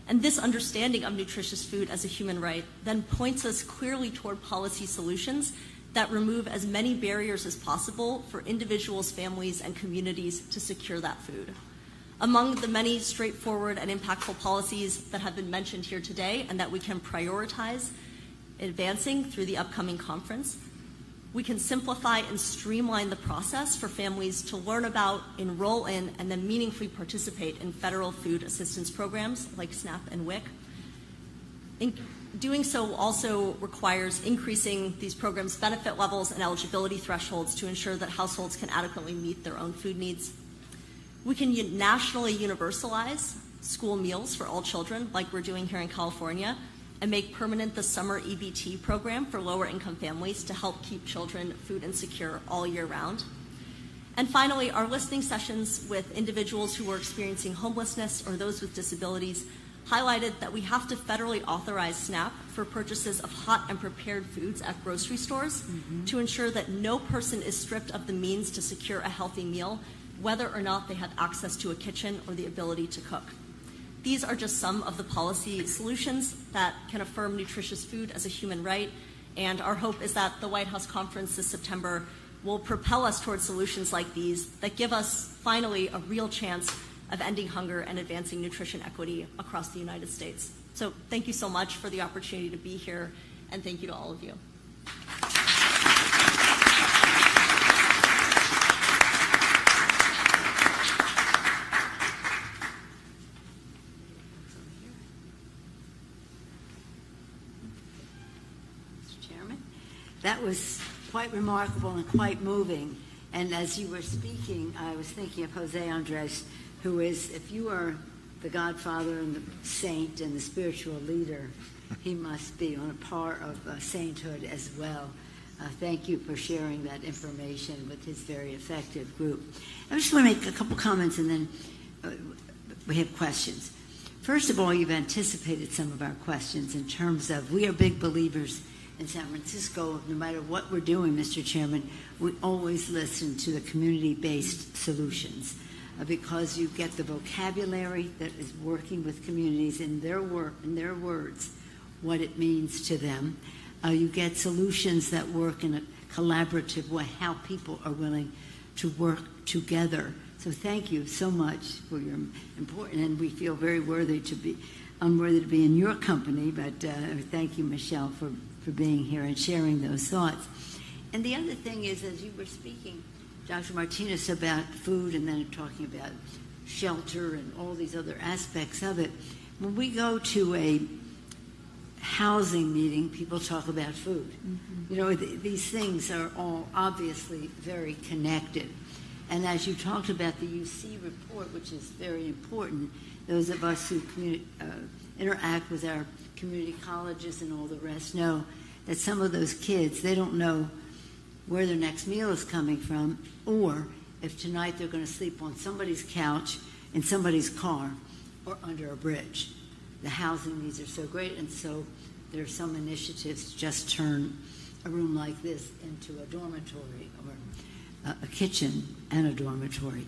And this understanding of nutritious food as a human right then points us clearly toward policy solutions that remove as many barriers as possible for individuals, families, and communities to secure that food. Among the many straightforward and impactful policies that have been mentioned here today and that we can prioritize advancing through the upcoming conference, we can simplify and streamline the process for families to learn about, enroll in, and then meaningfully participate in federal food assistance programs like SNAP and WIC. Doing so also requires increasing these programs' benefit levels and eligibility thresholds to ensure that households can adequately meet their own food needs. We can nationally universalize school meals for all children, like we're doing here in California, and make permanent the summer EBT program for lower income families to help keep children food insecure all year round. And finally, our listening sessions with individuals who are experiencing homelessness or those with disabilities highlighted that we have to federally authorize SNAP for purchases of hot and prepared foods at grocery stores to ensure that no person is stripped of the means to secure a healthy meal, whether or not they have access to a kitchen or the ability to cook. These are just some of the policy solutions that can affirm nutritious food as a human right, and our hope is that the White House conference this September will propel us towards solutions like these that give us finally a real chance of ending hunger and advancing nutrition equity across the United States. So thank you so much for the opportunity to be here, and thank you to all of you. Mr. Chairman, that was quite remarkable and quite moving. And as you were speaking, I was thinking of Jose Andres, who is, if you are the godfather and the saint and the spiritual leader, he must be on a par of sainthood as well. Thank you for sharing that information with his very effective group. I just want to make a couple comments and then we have questions. First of all, you've anticipated some of our questions in terms of we are big believers in San Francisco. No matter what we're doing, Mr. Chairman, we always listen to the community-based solutions. Because you get the vocabulary that is working with communities in their words, what it means to them. You get solutions that work in a collaborative way, how people are willing to work together. So thank you so much for your important, and we feel very unworthy to be in your company, but thank you, Michelle, for being here and sharing those thoughts. And the other thing is, as you were speaking, Dr. Martinez, about food and then talking about shelter and all these other aspects of it. When we go to a housing meeting, people talk about food. You know, these things are all obviously very connected. And as you talked about the UC report, which is very important, those of us who interact with our community colleges and all the rest know that some of those kids, they don't know where their next meal is coming from, or if tonight they're going to sleep on somebody's couch, in somebody's car, or under a bridge. The housing needs are so great, and so there are some initiatives to just turn a room like this into a dormitory or a kitchen and a dormitory.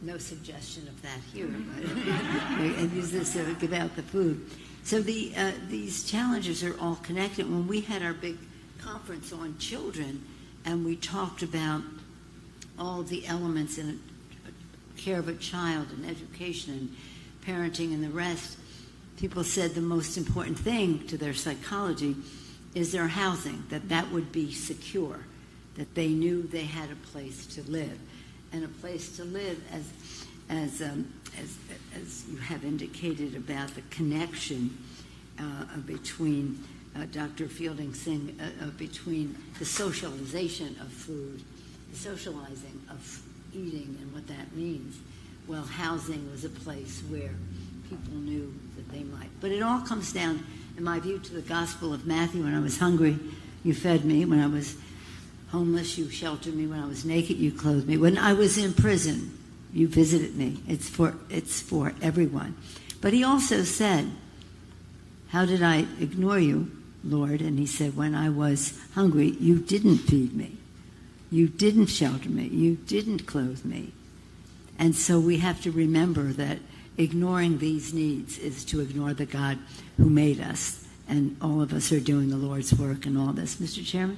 No suggestion of that here, but I use this to give out the food. So these challenges are all connected. When we had our big conference on children, and we talked about all the elements in care of a child and education and parenting and the rest, people said the most important thing to their psychology is their housing, that would be secure, that they knew they had a place to live. And a place to live, as you have indicated about the connection between Dr. Fielding Singh, between the socialization of food, the socializing of eating and what that means. Well, housing was a place where people knew that they might. But it all comes down, in my view, to the Gospel of Matthew. When I was hungry, you fed me. When I was homeless, you sheltered me. When I was naked, you clothed me. When I was in prison, you visited me. It's for everyone. But he also said, how did I ignore you, Lord? And he said, when I was hungry, you didn't feed me. You didn't shelter me. You didn't clothe me. And so we have to remember that ignoring these needs is to ignore the God who made us. And all of us are doing the Lord's work in all this. Mr. Chairman?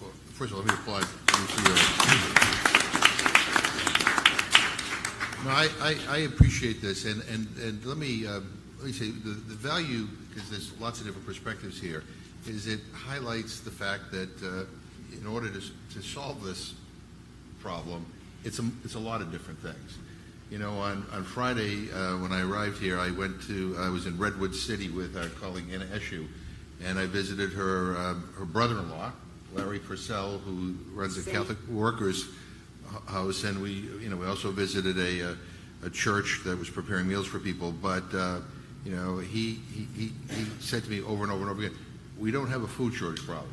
Well, first of all, let me applaud you. No, I appreciate this, and let me say the value, because there's lots of different perspectives here, is it highlights the fact that in order to solve this problem, it's a lot of different things. You know, on Friday when I arrived here, I was in Redwood City with our colleague Anna Eshu, and I visited her brother-in-law, Larry Purcell, who runs the Catholic Workers House, and we also visited a church that was preparing meals for people. But he said to me over and over and over again, we don't have a food shortage problem.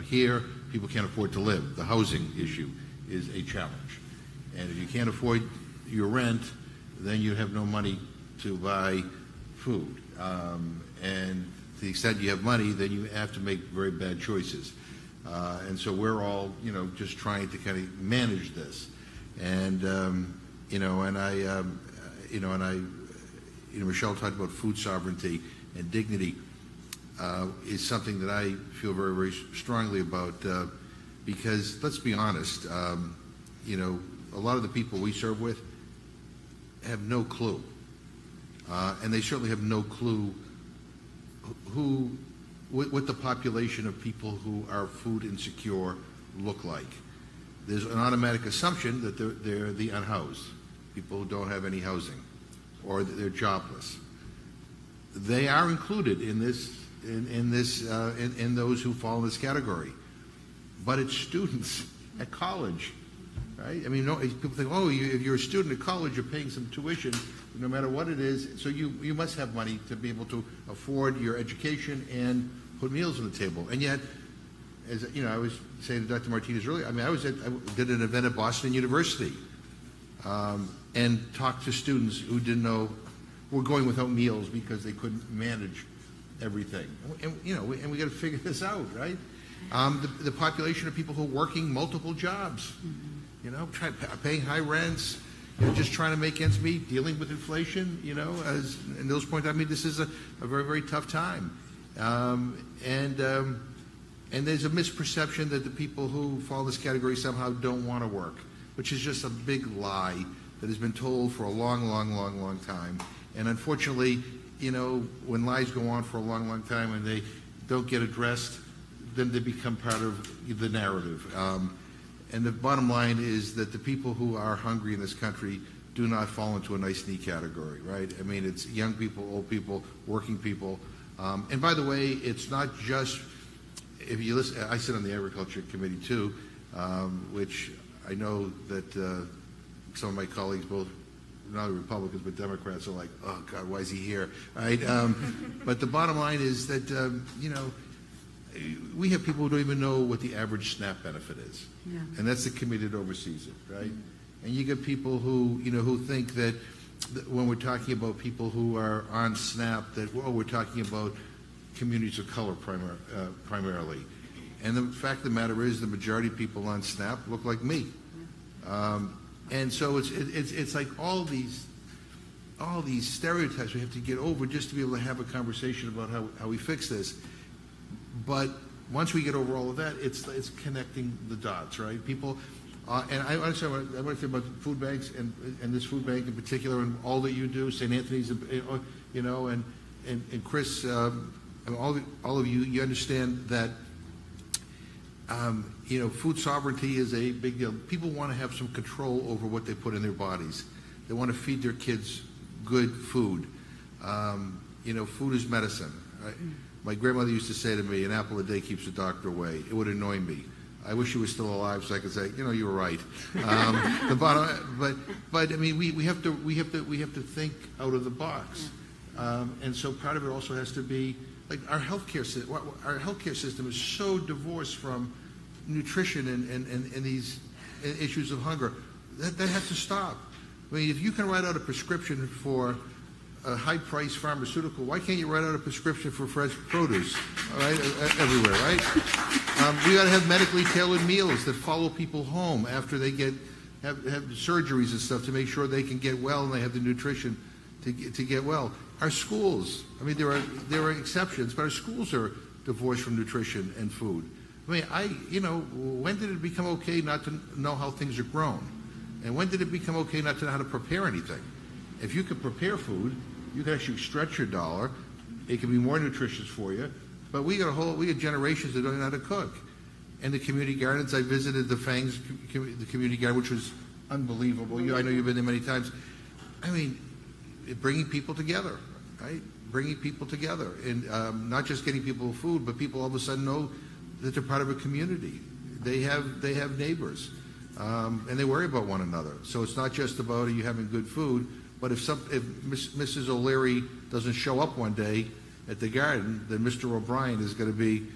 Here people can't afford to live. The housing issue is a challenge, and if you can't afford your rent, then you have no money to buy food. And to the extent you have money, then you have to make very bad choices. And so we're all, just trying to kind of manage this. And, Michelle talked about food sovereignty and dignity is something that I feel very, very strongly about because, let's be honest, a lot of the people we serve with have no clue. And they certainly have no clue what the population of people who are food insecure look like. There's an automatic assumption that they're the unhoused, people who don't have any housing, or that they're jobless. They are included in those who fall in this category, but it's students at college, right? I mean, people think, if you're a student at college, you're paying some tuition, no matter what it is. So you must have money to be able to afford your education and put meals on the table. And yet, as I was saying to Dr. Martinez earlier, I did an event at Boston University and talked to students who didn't know were going without meals because they couldn't manage everything. And we got to figure this out, right? The population of people who are working multiple jobs, paying high rents, just trying to make ends meet, dealing with inflation, as Nils pointed out, this is a very, very tough time. And there's a misperception that the people who fall in this category somehow don't want to work, which is just a big lie that has been told for a long, long, long, long time. And unfortunately, when lies go on for a long, long time and they don't get addressed, then they become part of the narrative. And the bottom line is that the people who are hungry in this country do not fall into a nice, neat category, right? It's young people, old people, working people. And by the way, it's not just, if you listen, I sit on the Agriculture Committee too, which I know that some of my colleagues, both not only Republicans but Democrats, are like, oh God, why is he here, right? But the bottom line is that, we have people who don't even know what the average SNAP benefit is. Yeah. And that's the committee that oversees it, right? And you get people who, who think that when we're talking about people who are on SNAP, that, we're talking about communities of color primarily. And the fact of the matter is the majority of people on SNAP look like me. And so it's like all these stereotypes we have to get over just to be able to have a conversation about how we fix this. But once we get over all of that, it's connecting the dots, right? People, And I want to say about food banks and this food bank in particular, and all that you do, St. Anthony's, you know, and Chris, and all of you, you understand that, you know, food sovereignty is a big deal. People want to have some control over what they put in their bodies. They want to feed their kids good food. You know, food is medicine. Right? My grandmother used to say to me, "An apple a day keeps the doctor away." It would annoy me. I wish she was still alive so I could say, you know, you were right. The bottom, but I mean, we have to think out of the box, and so part of it also has to be like our healthcare system. Our healthcare system is so divorced from nutrition and these issues of hunger. That has to stop. I mean, if you can write out a prescription for a high-priced pharmaceutical, why can't you write out a prescription for fresh produce? All right, everywhere, right? We got to have medically tailored meals that follow people home after they have surgeries and stuff to make sure they can get well and they have the nutrition to get well. Our schools, I mean, there are exceptions, but our schools are divorced from nutrition and food. I mean, you know, when did it become okay not to know how things are grown? And when did it become okay not to know how to prepare anything? If you could prepare food, you can actually stretch your dollar. It can be more nutritious for you. But we got generations that don't know how to cook. And the community gardens, I visited the Fangs, the community garden, which was unbelievable. I know you've been there many times. I mean, bringing people together, right? Bringing people together, and not just getting people food, but people all of a sudden know that they're part of a community. They have neighbors, and they worry about one another. So it's not just about you having good food. But if Mrs. O'Leary doesn't show up one day at the garden, then Mr. O'Brien is going to be.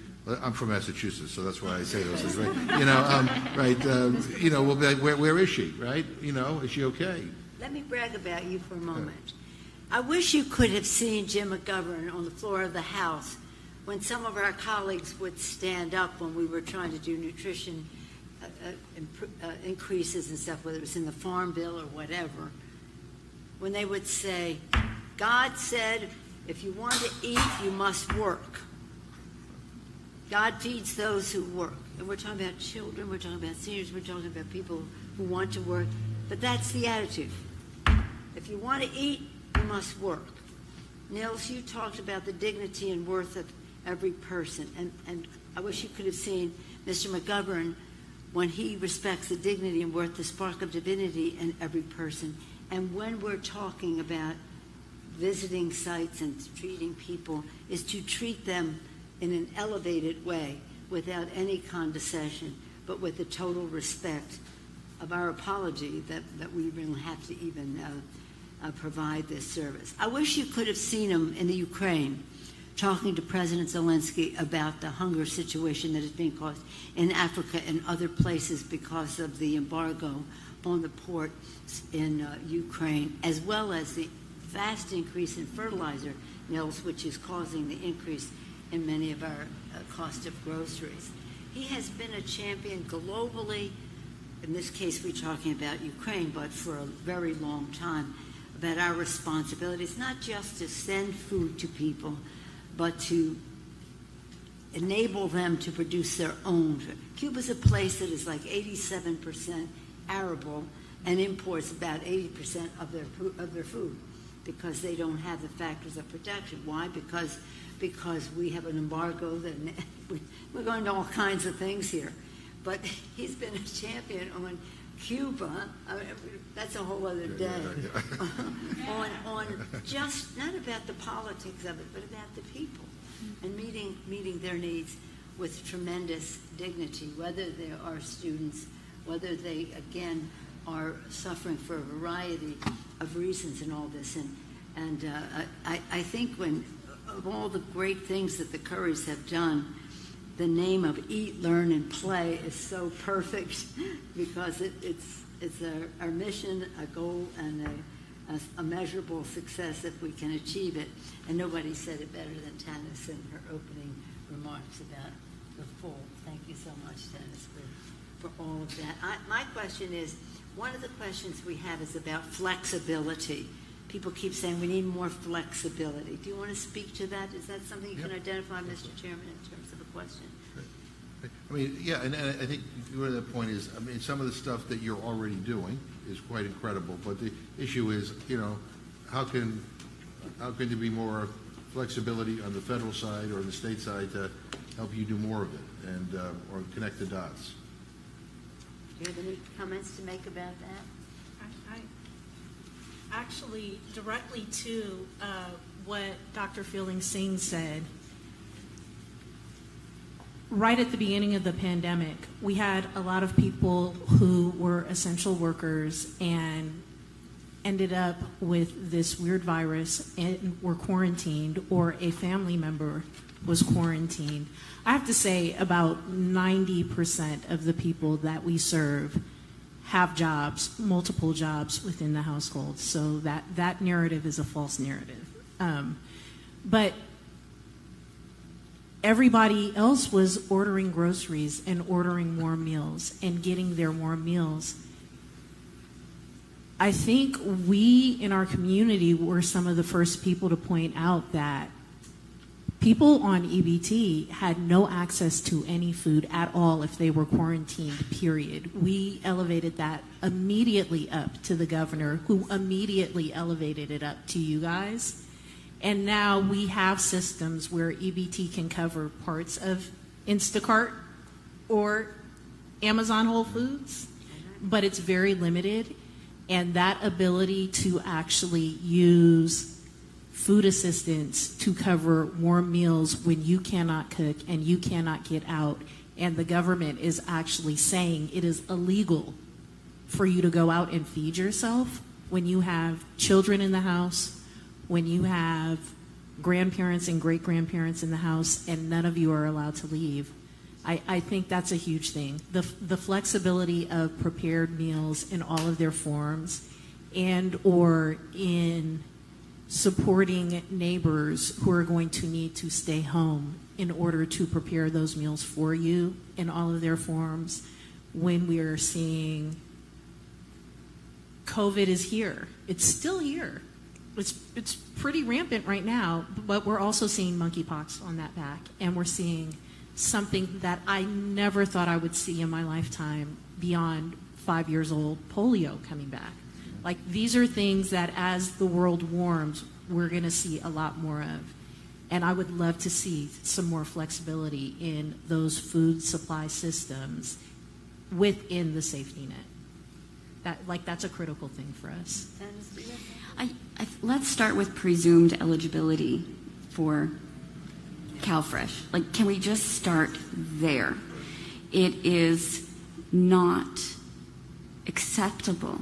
I'm from Massachusetts, so that's why I say those things, right? You know, right? You know, we'll be like, where is she, right? You know, is she okay? Let me brag about you for a moment. I wish you could have seen Jim McGovern on the floor of the House when some of our colleagues would stand up when we were trying to do nutrition increases and stuff, whether it was in the Farm Bill or whatever. When they would say, God said, if you want to eat, you must work. God feeds those who work. And we're talking about children, we're talking about seniors, we're talking about people who want to work. But that's the attitude. If you want to eat, you must work. Nils, you talked about the dignity and worth of every person. And I wish you could have seen Mr. McGovern when he respects the dignity and worth, the spark of divinity in every person. And when we're talking about visiting sites and treating people, is to treat them in an elevated way without any condescension, but with the total respect of our apology that we really have to even provide this service. I wish you could have seen him in the Ukraine talking to President Zelensky about the hunger situation that is being caused in Africa and other places because of the embargo on the port in Ukraine, as well as the vast increase in fertilizer mills, which is causing the increase in many of our cost of groceries. He has been a champion globally, in this case we're talking about Ukraine, but for a very long time, about our responsibilities, not just to send food to people, but to enable them to produce their own food. Cuba's a place that is like 87% arable and imports about 80% of their food because they don't have the factors of production. Why? Because we have an embargo that we're going to all kinds of things here. But he's been a champion on Cuba. I mean, that's a whole other day. on just not about the politics of it, but about the people and meeting their needs with tremendous dignity, whether they are students, whether they, again, are suffering for a variety of reasons in all this. And I think of all the great things that the Currys have done, the name of Eat, Learn, and Play is so perfect because it's our mission, a goal, and a measurable success if we can achieve it. And nobody said it better than Tanis in her opening remarks about the full. Thank you so much, Tanis, for all of that. My question is, one of the questions we have is about flexibility. People keep saying we need more flexibility. Do you want to speak to that? Is that something you can identify, Mr. Chairman, in terms of a question? I mean, yeah, and I think where the point is, I mean, some of the stuff that you're already doing is quite incredible, but the issue is, how can there be more flexibility on the federal side or the state side to help you do more of it and or connect the dots? Do you have any comments to make about that? I actually, directly to what Dr. Fielding Singh said, right at the beginning of the pandemic, we had a lot of people who were essential workers and ended up with this weird virus and were quarantined, or a family member was quarantined. I have to say about 90% of the people that we serve have jobs, multiple jobs within the household. So that narrative is a false narrative. But everybody else was ordering groceries and ordering warm meals and getting their warm meals. I think we in our community were some of the first people to point out that people on EBT had no access to any food at all if they were quarantined, period. We elevated that immediately up to the governor, who immediately elevated it up to you guys. And now we have systems where EBT can cover parts of Instacart or Amazon Whole Foods, but it's very limited. And that ability to actually use food assistance to cover warm meals when you cannot cook and you cannot get out, and the government is actually saying it is illegal for you to go out and feed yourself when you have children in the house, when you have grandparents and great-grandparents in the house, and none of you are allowed to leave. I think that's a huge thing. The flexibility of prepared meals in all of their forms, and or in supporting neighbors who are going to need to stay home in order to prepare those meals for you in all of their forms, when we are seeing COVID is here. It's still here. It's pretty rampant right now, but we're also seeing monkeypox on that back, and we're seeing something that I never thought I would see in my lifetime beyond 5 years old, polio coming back. Like, these are things that as the world warms, we're going to see a lot more of. And I would love to see some more flexibility in those food supply systems within the safety net. That's a critical thing for us. Let's start with presumed eligibility for CalFresh. Like, can we just start there? It is not acceptable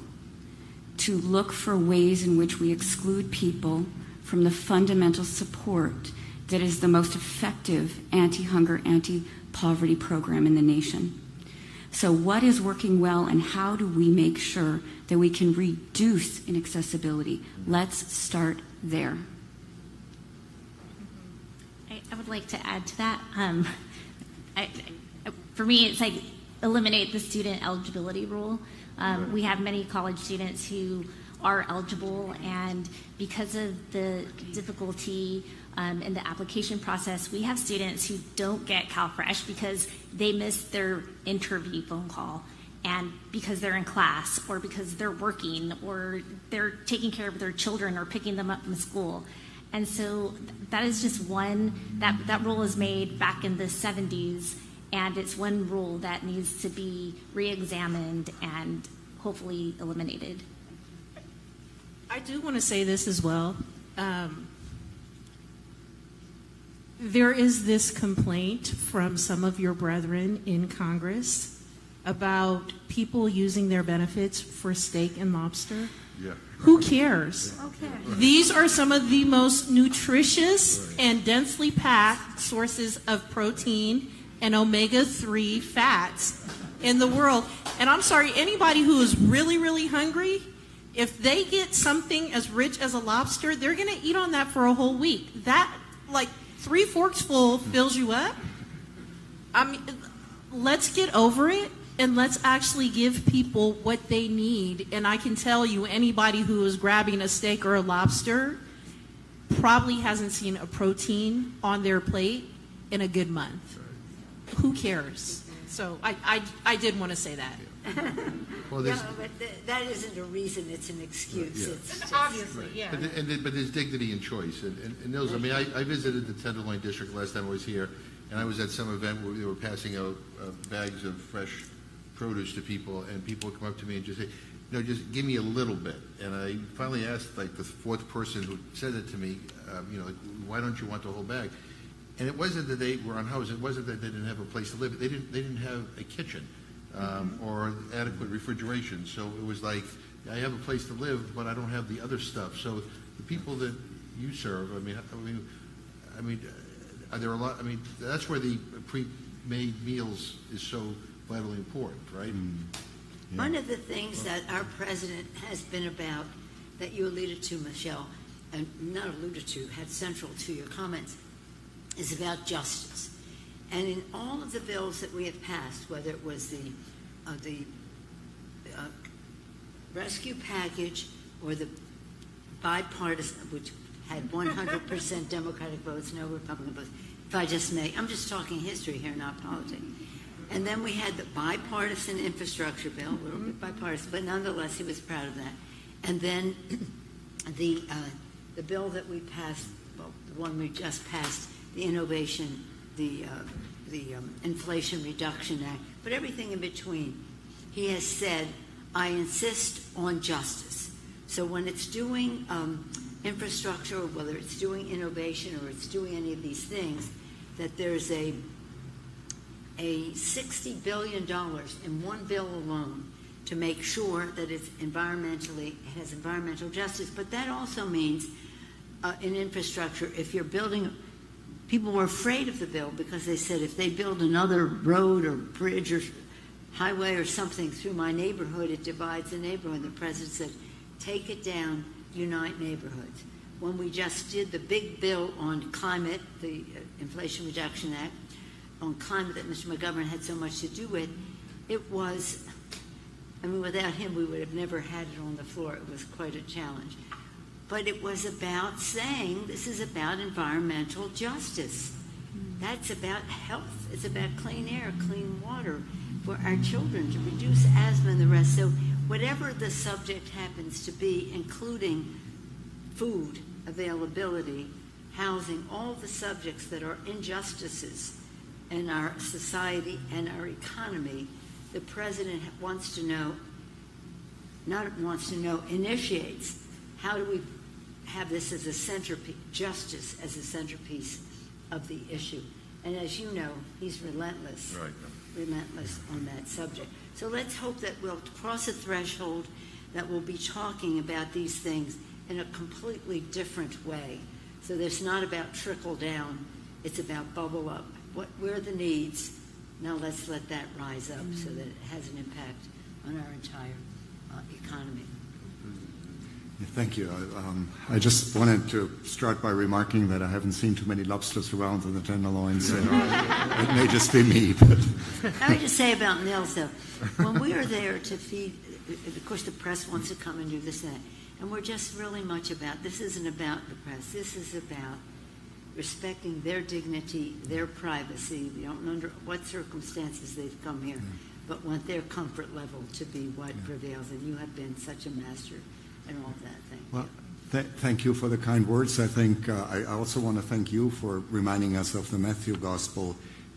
to look for ways in which we exclude people from the fundamental support that is the most effective anti-hunger, anti-poverty program in the nation. So what is working well, and how do we make sure that we can reduce inaccessibility? Let's start there. I would like to add to that. For me, it's like eliminate the student eligibility rule. We have many college students who are eligible, and because of the difficulty in the application process, we have students who don't get CalFresh because they missed their interview phone call, and because they're in class, or because they're working, or they're taking care of their children or picking them up from school. And so that is just one, that rule was made back in the 70s, and it's one rule that needs to be re-examined and hopefully eliminated. I do want to say this as well. There is this complaint from some of your brethren in Congress about people using their benefits for steak and lobster. Yeah. Who cares? Okay. These are some of the most nutritious and densely packed sources of protein and omega-3 fats in the world. And I'm sorry, anybody who is really, really hungry, if they get something as rich as a lobster, they're going to eat on that for a whole week. That, like, 3 forks full fills you up. I mean, let's get over it. And let's actually give people what they need. And I can tell you, anybody who is grabbing a steak or a lobster probably hasn't seen a protein on their plate in a good month. Who cares? So I did want to say that. Well, Yeah, but that isn't a reason, it's an excuse. Yeah. It's just, Obviously, yeah. But there's dignity in choice. And those, I mean, I visited the Tenderloin District last time I was here, and I was at some event where they were passing out bags of fresh produce to people, and people would come up to me and just say, just give me a little bit. And I finally asked, like, the fourth person who said it to me, like, why don't you want the whole bag? And it wasn't that they were unhoused. It wasn't that they didn't have a place to live. They didn't have a kitchen or adequate refrigeration. So it was like, I have a place to live, but I don't have the other stuff. So the people that you serve, I mean, are there a lot? I mean, that's where the pre-made meals is so vitally important, right? Yeah. One of the things that our president has been about, that you alluded to, Michelle, and not alluded to, had central to your comments, is about justice. And in all of the bills that we have passed, whether it was the rescue package or the bipartisan, which had 100% Democratic votes, no Republican votes, if I just may, I'm just talking history here, not politics. And then we had the bipartisan infrastructure bill, a little bit bipartisan, but nonetheless, he was proud of that. And then the bill that we passed, well, the one we just passed, the innovation, the Inflation Reduction Act, but everything in between. He has said, I insist on justice. So when it's doing infrastructure, whether it's doing innovation or it's doing any of these things, that there's a $60 billion in one bill alone to make sure that it has environmental justice. But that also means in infrastructure, if you're building, people were afraid of the bill because they said if they build another road or bridge or highway or something through my neighborhood, it divides the neighborhood. The president said, take it down, unite neighborhoods. When we just did the big bill on climate, the Inflation Reduction Act, on climate that Mr. McGovern had so much to do with, it was, I mean, without him, we would have never had it on the floor. It was quite a challenge. But it was about saying this is about environmental justice. That's about health. It's about clean air, clean water for our children, to reduce asthma and the rest. So whatever the subject happens to be, including food availability, housing, all the subjects that are injustices in our society and our economy, the president wants to know, initiates, how do we have this as a centerpiece, justice as a centerpiece of the issue. And as you know, he's relentless, Right. relentless on that subject. So let's hope that we'll cross a threshold, that we'll be talking about these things in a completely different way. So it's not about trickle down, it's about bubble up. Where are the needs? Now let's let that rise up so that it has an impact on our entire economy. Thank you. I just wanted to start by remarking that I haven't seen too many lobsters around in the Tenderloin, so it may just be me. But Let me just say about meals, though. When we are there to feed, of course, the press wants to come and do this and that, and we're just really much about, this isn't about the press. This is about respecting their dignity, their privacy. We don't know under what circumstances they've come here, but want their comfort level to be what prevails. And you have been such a master in all of that. Thank you for the kind words. I think I also want to thank you for reminding us of the Matthew Gospel,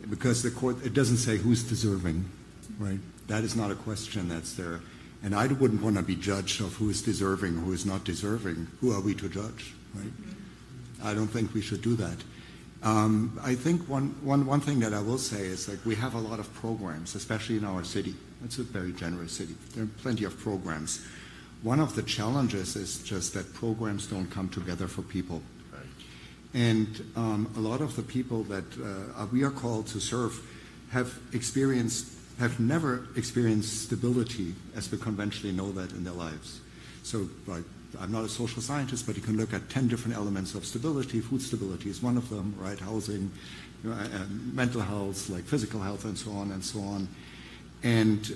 because the court, it doesn't say who's deserving, right? That is not a question that's there. And I wouldn't want to be judged of who is deserving, who is not deserving. Who are we to judge, right? I don't think we should do that. I think one thing that I will say is, like, we have a lot of programs, especially in our city. It's a very generous city. There are plenty of programs. One of the challenges is just that programs don't come together for people. Right. And a lot of the people that we are called to serve have never experienced stability as we conventionally know that in their lives. So, like, I'm not a social scientist, but you can look at 10 different elements of stability. Food stability is one of them, right? Housing, mental health, like physical health, and so on and so on. And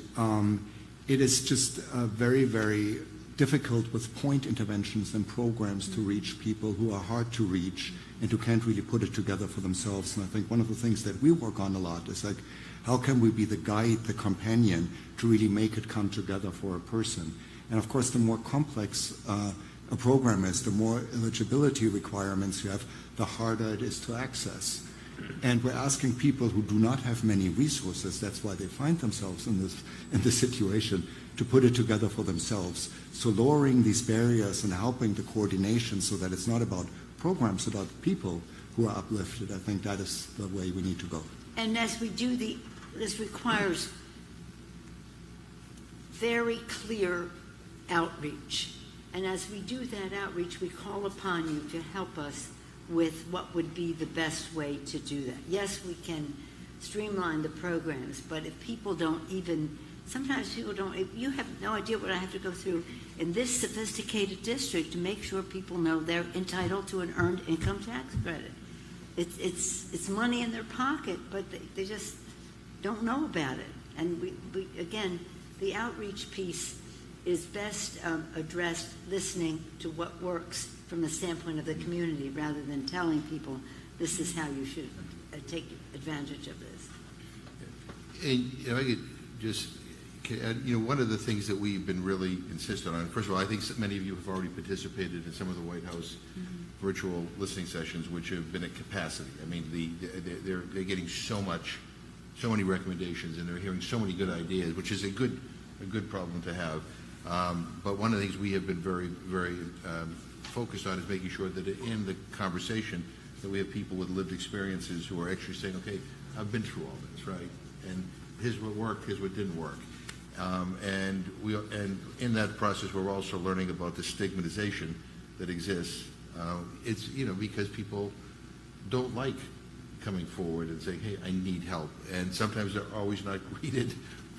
it is just very, very difficult with point interventions and programs to reach people who are hard to reach and who can't really put it together for themselves. And I think one of the things that we work on a lot is like, how can we be the guide, the companion, to really make it come together for a person? And of course, the more complex a program is, the more eligibility requirements you have, the harder it is to access. And we're asking people who do not have many resources, that's why they find themselves in this situation, to put it together for themselves. So lowering these barriers and helping the coordination so that it's not about programs, about people who are uplifted, I think that is the way we need to go. And as we do this requires very clear outreach. And as we do that outreach, we call upon you to help us with what would be the best way to do that. Yes, we can streamline the programs, but if people don't even, sometimes people don't, you have no idea what I have to go through in this sophisticated district to make sure people know they're entitled to an earned income tax credit. It's money in their pocket, but they just don't know about it. And we again, the outreach piece is best addressed listening to what works from the standpoint of the community rather than telling people this is how you should take advantage of this. And if I could just, one of the things that we've been really insistent on, first of all, I think many of you have already participated in some of the White House virtual listening sessions, which have been at capacity. I mean, they're getting so many recommendations, and they're hearing so many good ideas, which is a good problem to have. But one of the things we have been very, very focused on is making sure that in the conversation that we have people with lived experiences who are actually saying, okay, I've been through all this, right? And here's what worked, here's what didn't work. And in that process, we're also learning about the stigmatization that exists. It's, because people don't like coming forward and saying, hey, I need help. And sometimes they're always not greeted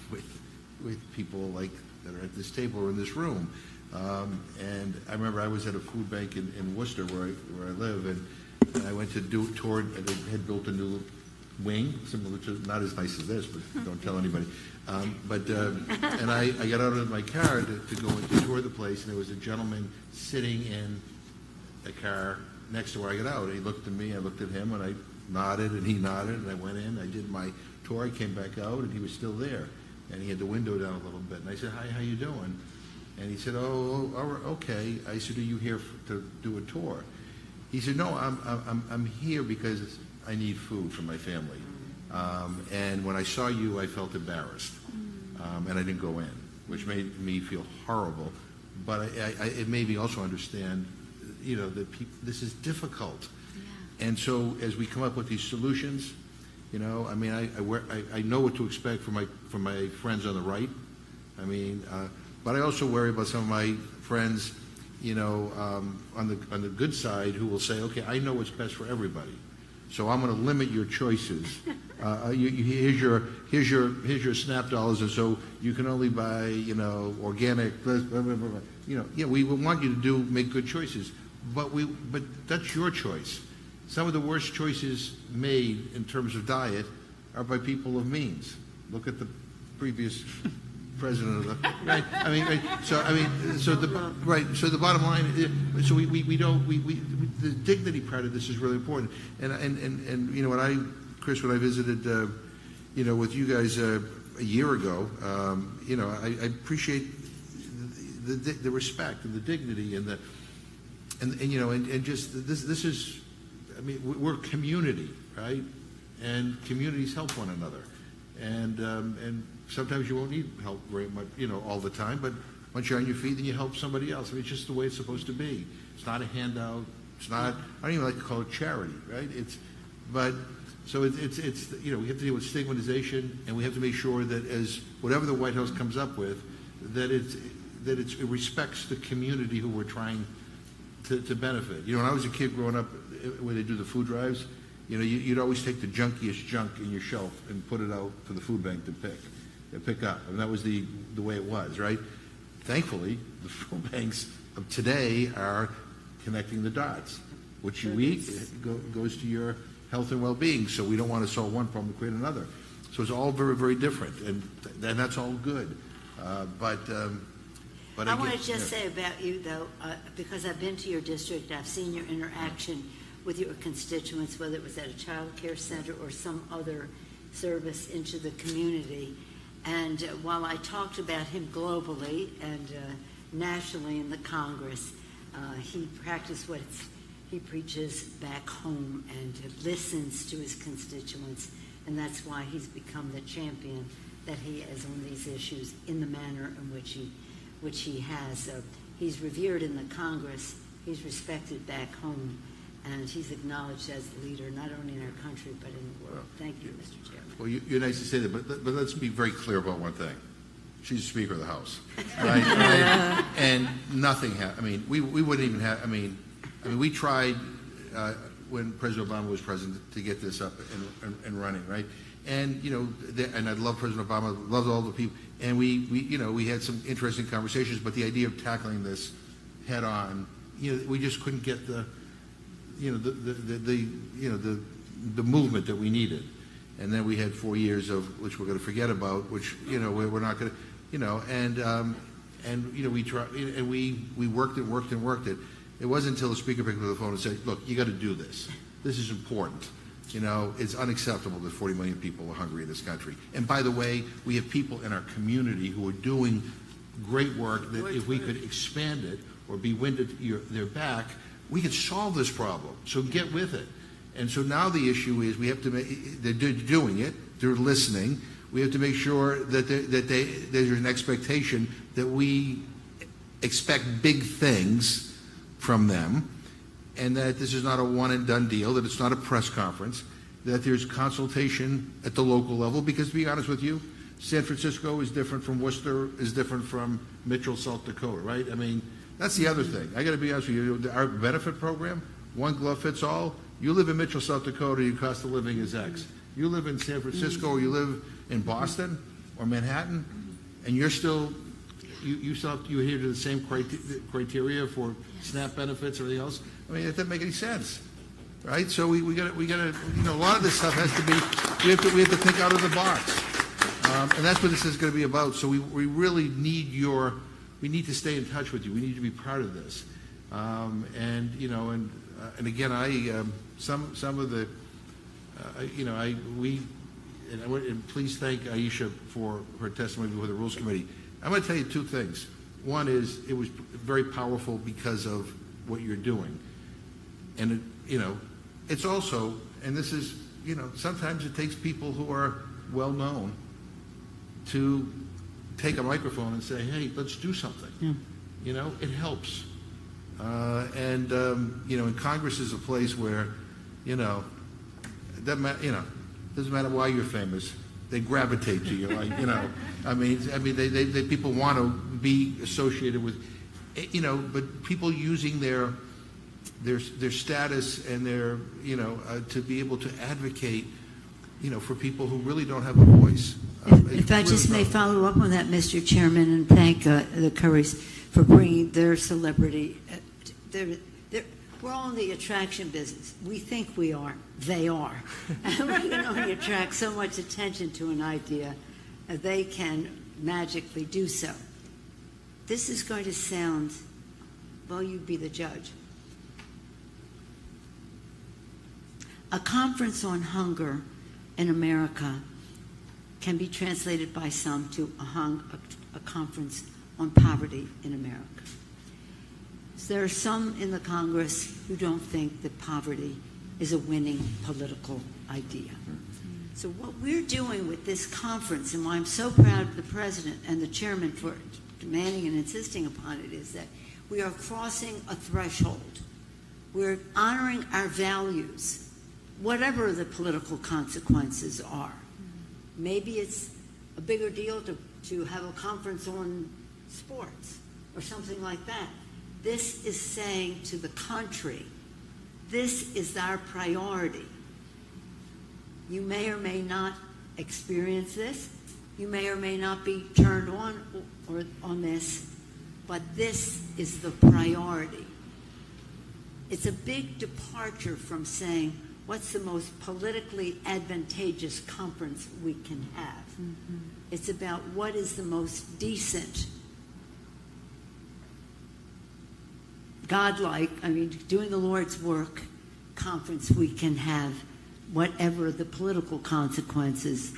with people like that are at this table or in this room. And I remember I was at a food bank in Worcester where I live, and I went to do a tour, and they had built a new wing, similar to, not as nice as this, but don't tell anybody. And I got out of my car to go and to tour the place, and there was a gentleman sitting in a car next to where I got out. He looked at me, I looked at him, and I nodded, and he nodded, and I went in, I did my tour, I came back out, and he was still there. And he had the window down a little bit, and I said, hi, how you doing? And he said, oh, okay. I said, are you here to do a tour? He said, no, I'm here because I need food for my family. And when I saw you, I felt embarrassed, and I didn't go in, which made me feel horrible. But it made me also understand, that this is difficult. Yeah. And so as we come up with these solutions, I know what to expect from my friends on the right. But I also worry about some of my friends, on the good side, who will say, okay, I know what's best for everybody, so I'm going to limit your choices. Here's your SNAP dollars, and so you can only buy, organic. Blah, blah, blah, blah. We want you to make good choices, but that's your choice. Some of the worst choices made in terms of diet are by people of means. Look at the previous president of the right. So the bottom line. So we don't. The dignity part of this is really important. And Chris, when I visited, with you guys a year ago, I appreciate the respect and the dignity and just this is. We're a community, right? And communities help one another. And sometimes you won't need help very much, all the time, but once you're on your feet, then you help somebody else. It's just the way it's supposed to be. It's not a handout. It's not, I don't even like to call it charity, right? We have to deal with stigmatization, and we have to make sure that as whatever the White House comes up with, that it respects the community who we're trying to benefit. When I was a kid growing up, where they do the food drives, you'd always take the junkiest junk in your shelf and put it out for the food bank to pick up. And that was the way it was, right? Thankfully, the food banks of today are connecting the dots. What you eat goes to your health and well-being. So we don't want to solve one problem to create another. So it's all very, very different, and that's all good. But I want to get- just yeah. say about you, though, because I've been to your district, I've seen your interaction with your constituents, whether it was at a child care center or some other service into the community. And while I talked about him globally and nationally in the Congress, he practiced what he preaches back home and listens to his constituents, and that's why he's become the champion that he is on these issues in the manner in which he has. He's revered in the Congress, he's respected back home, and he's acknowledged as a leader not only in our country but in the world. Thank you, Mr. Chairman. Well, you're nice to say that, but let's be very clear about one thing. She's the Speaker of the House, right? And nothing happened. I mean, we wouldn't even have. I mean, we tried when President Obama was president to get this up and running, right? And and I love President Obama, loved all the people, and we had some interesting conversations. But the idea of tackling this head on, we just couldn't get the movement that we needed. And then we had 4 years of which we're going to forget about, which we're not going to, we tried, and we worked it. It wasn't until the Speaker picked up the phone and said, "Look, you got to do this. This is important. It's unacceptable that 40 million people are hungry in this country. And by the way, we have people in our community who are doing great work that if we could expand it or be wind at their back, we could solve this problem. So get with it." And so now the issue is we have to make, they're doing it, they're listening. We have to make sure that there's an expectation that we expect big things from them, and that this is not a one and done deal, that it's not a press conference, that there's consultation at the local level, because to be honest with you, San Francisco is different from Worcester, is different from Mitchell, South Dakota, right? I mean, that's the other thing. I got to be honest with you, our benefit program, one glove fits all. You live in Mitchell, South Dakota, your cost of living is X. You live in San Francisco, or you live in Boston or Manhattan, and you're still, you adhere to the same criteria for SNAP benefits or anything else. I mean, it doesn't make any sense, right? So we got to, a lot of this stuff has to be, we have to think out of the box, and that's what this is going to be about. So we really need we need to stay in touch with you. We need to be part of this, and again, some of the, and please thank Aisha for her testimony before the Rules Committee. I'm going to tell you two things. One is it was very powerful because of what you're doing, and it's also, and this is, sometimes it takes people who are well known to take a microphone and say, "Hey, let's do something." Yeah. It helps. And Congress is a place where, it doesn't matter why you're famous. They gravitate to you, like, they people want to be associated with, but people using their status and their, to be able to advocate, for people who really don't have a voice. If I just may follow up on that, Mr. Chairman, and thank the Currys for bringing their celebrity. We're all in the attraction business. We think we are. They are. And we can only attract so much attention to an idea. They can magically do so. This is going to sound, well, you be the judge. A conference on hunger in America can be translated by some to a conference on poverty in America. So there are some in the Congress who don't think that poverty is a winning political idea. So what we're doing with this conference, and why I'm so proud of the President and the Chairman for demanding and insisting upon it, is that we are crossing a threshold. We're honoring our values, whatever the political consequences are. Maybe it's a bigger deal to have a conference on sports or something like that. This is saying to the country, this is our priority. You may or may not experience this. You may or may not be turned on this, but this is the priority. It's a big departure from saying, what's the most politically advantageous conference we can have? Mm-hmm. It's about what is the most decent godlike, I mean, doing the Lord's work conference, we can have whatever the political consequences,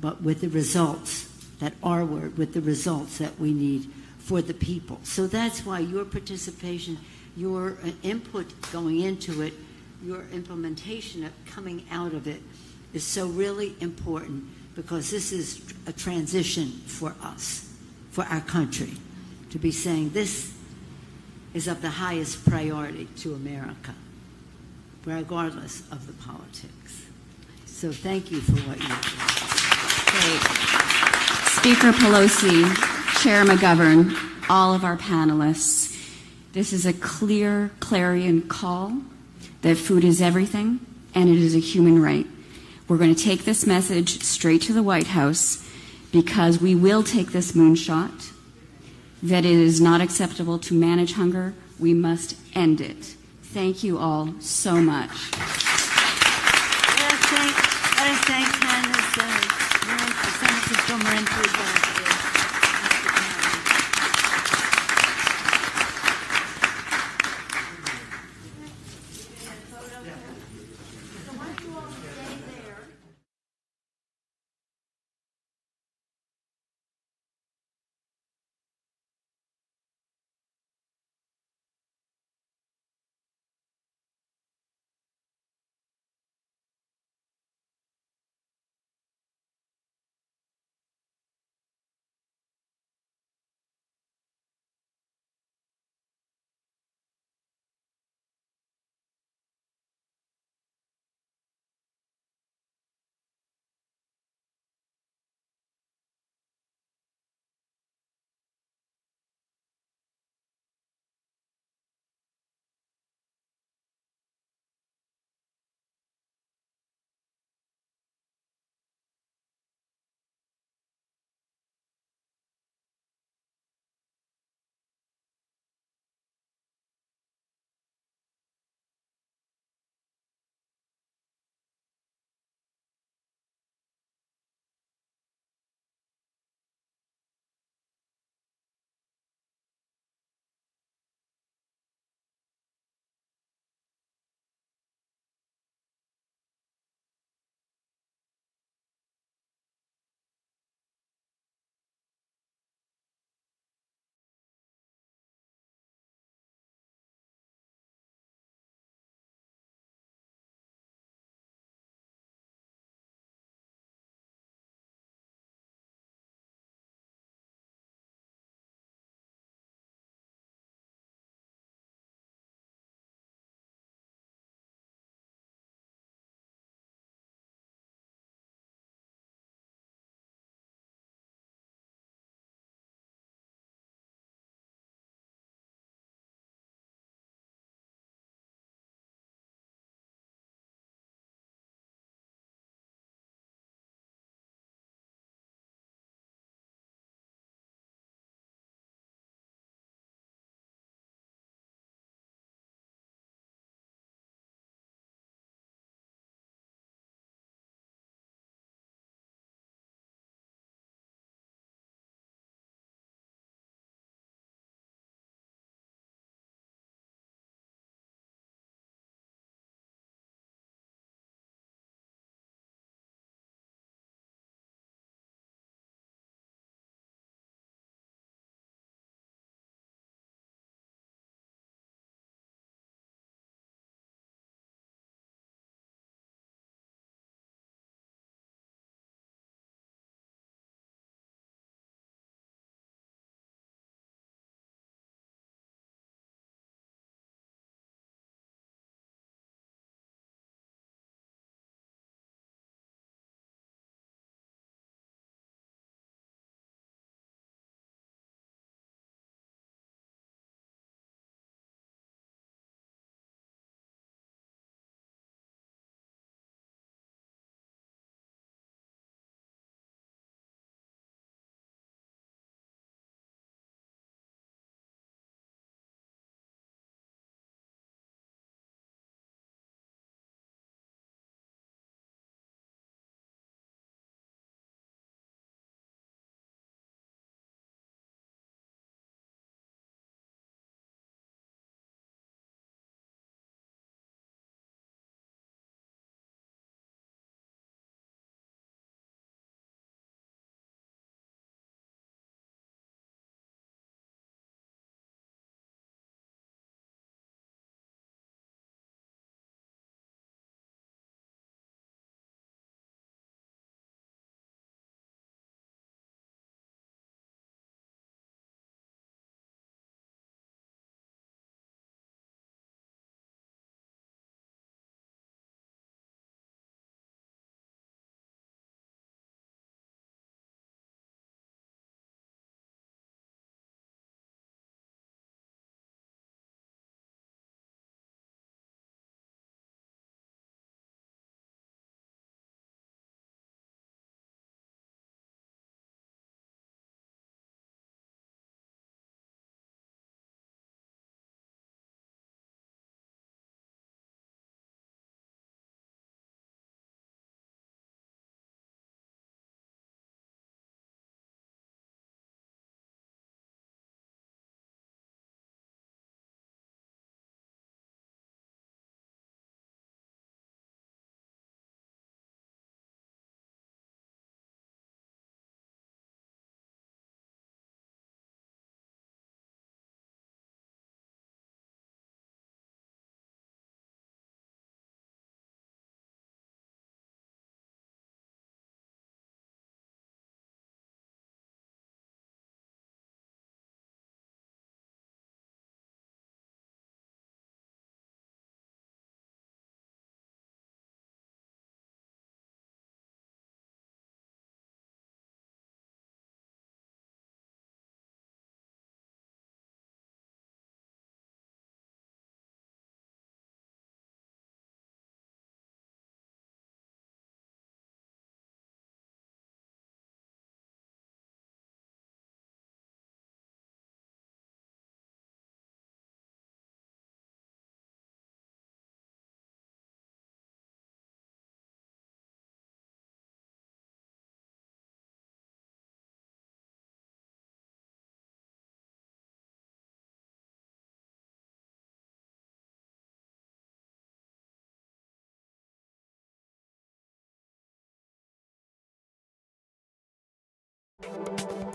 but with the results, that R word, with the results that we need for the people. So that's why your participation, your input going into it, your implementation of coming out of it is so really important, because this is a transition for us, for our country, to be saying this is of the highest priority to America, regardless of the politics. So thank you for what you do. Great. Speaker Pelosi, Chair McGovern, all of our panelists, this is a clear clarion call that food is everything and it is a human right. We're going to take this message straight to the White House, because we will take this moonshot that it is not acceptable to manage hunger. We must end it. Thank you all so much. Let us thank Senator Marin. you.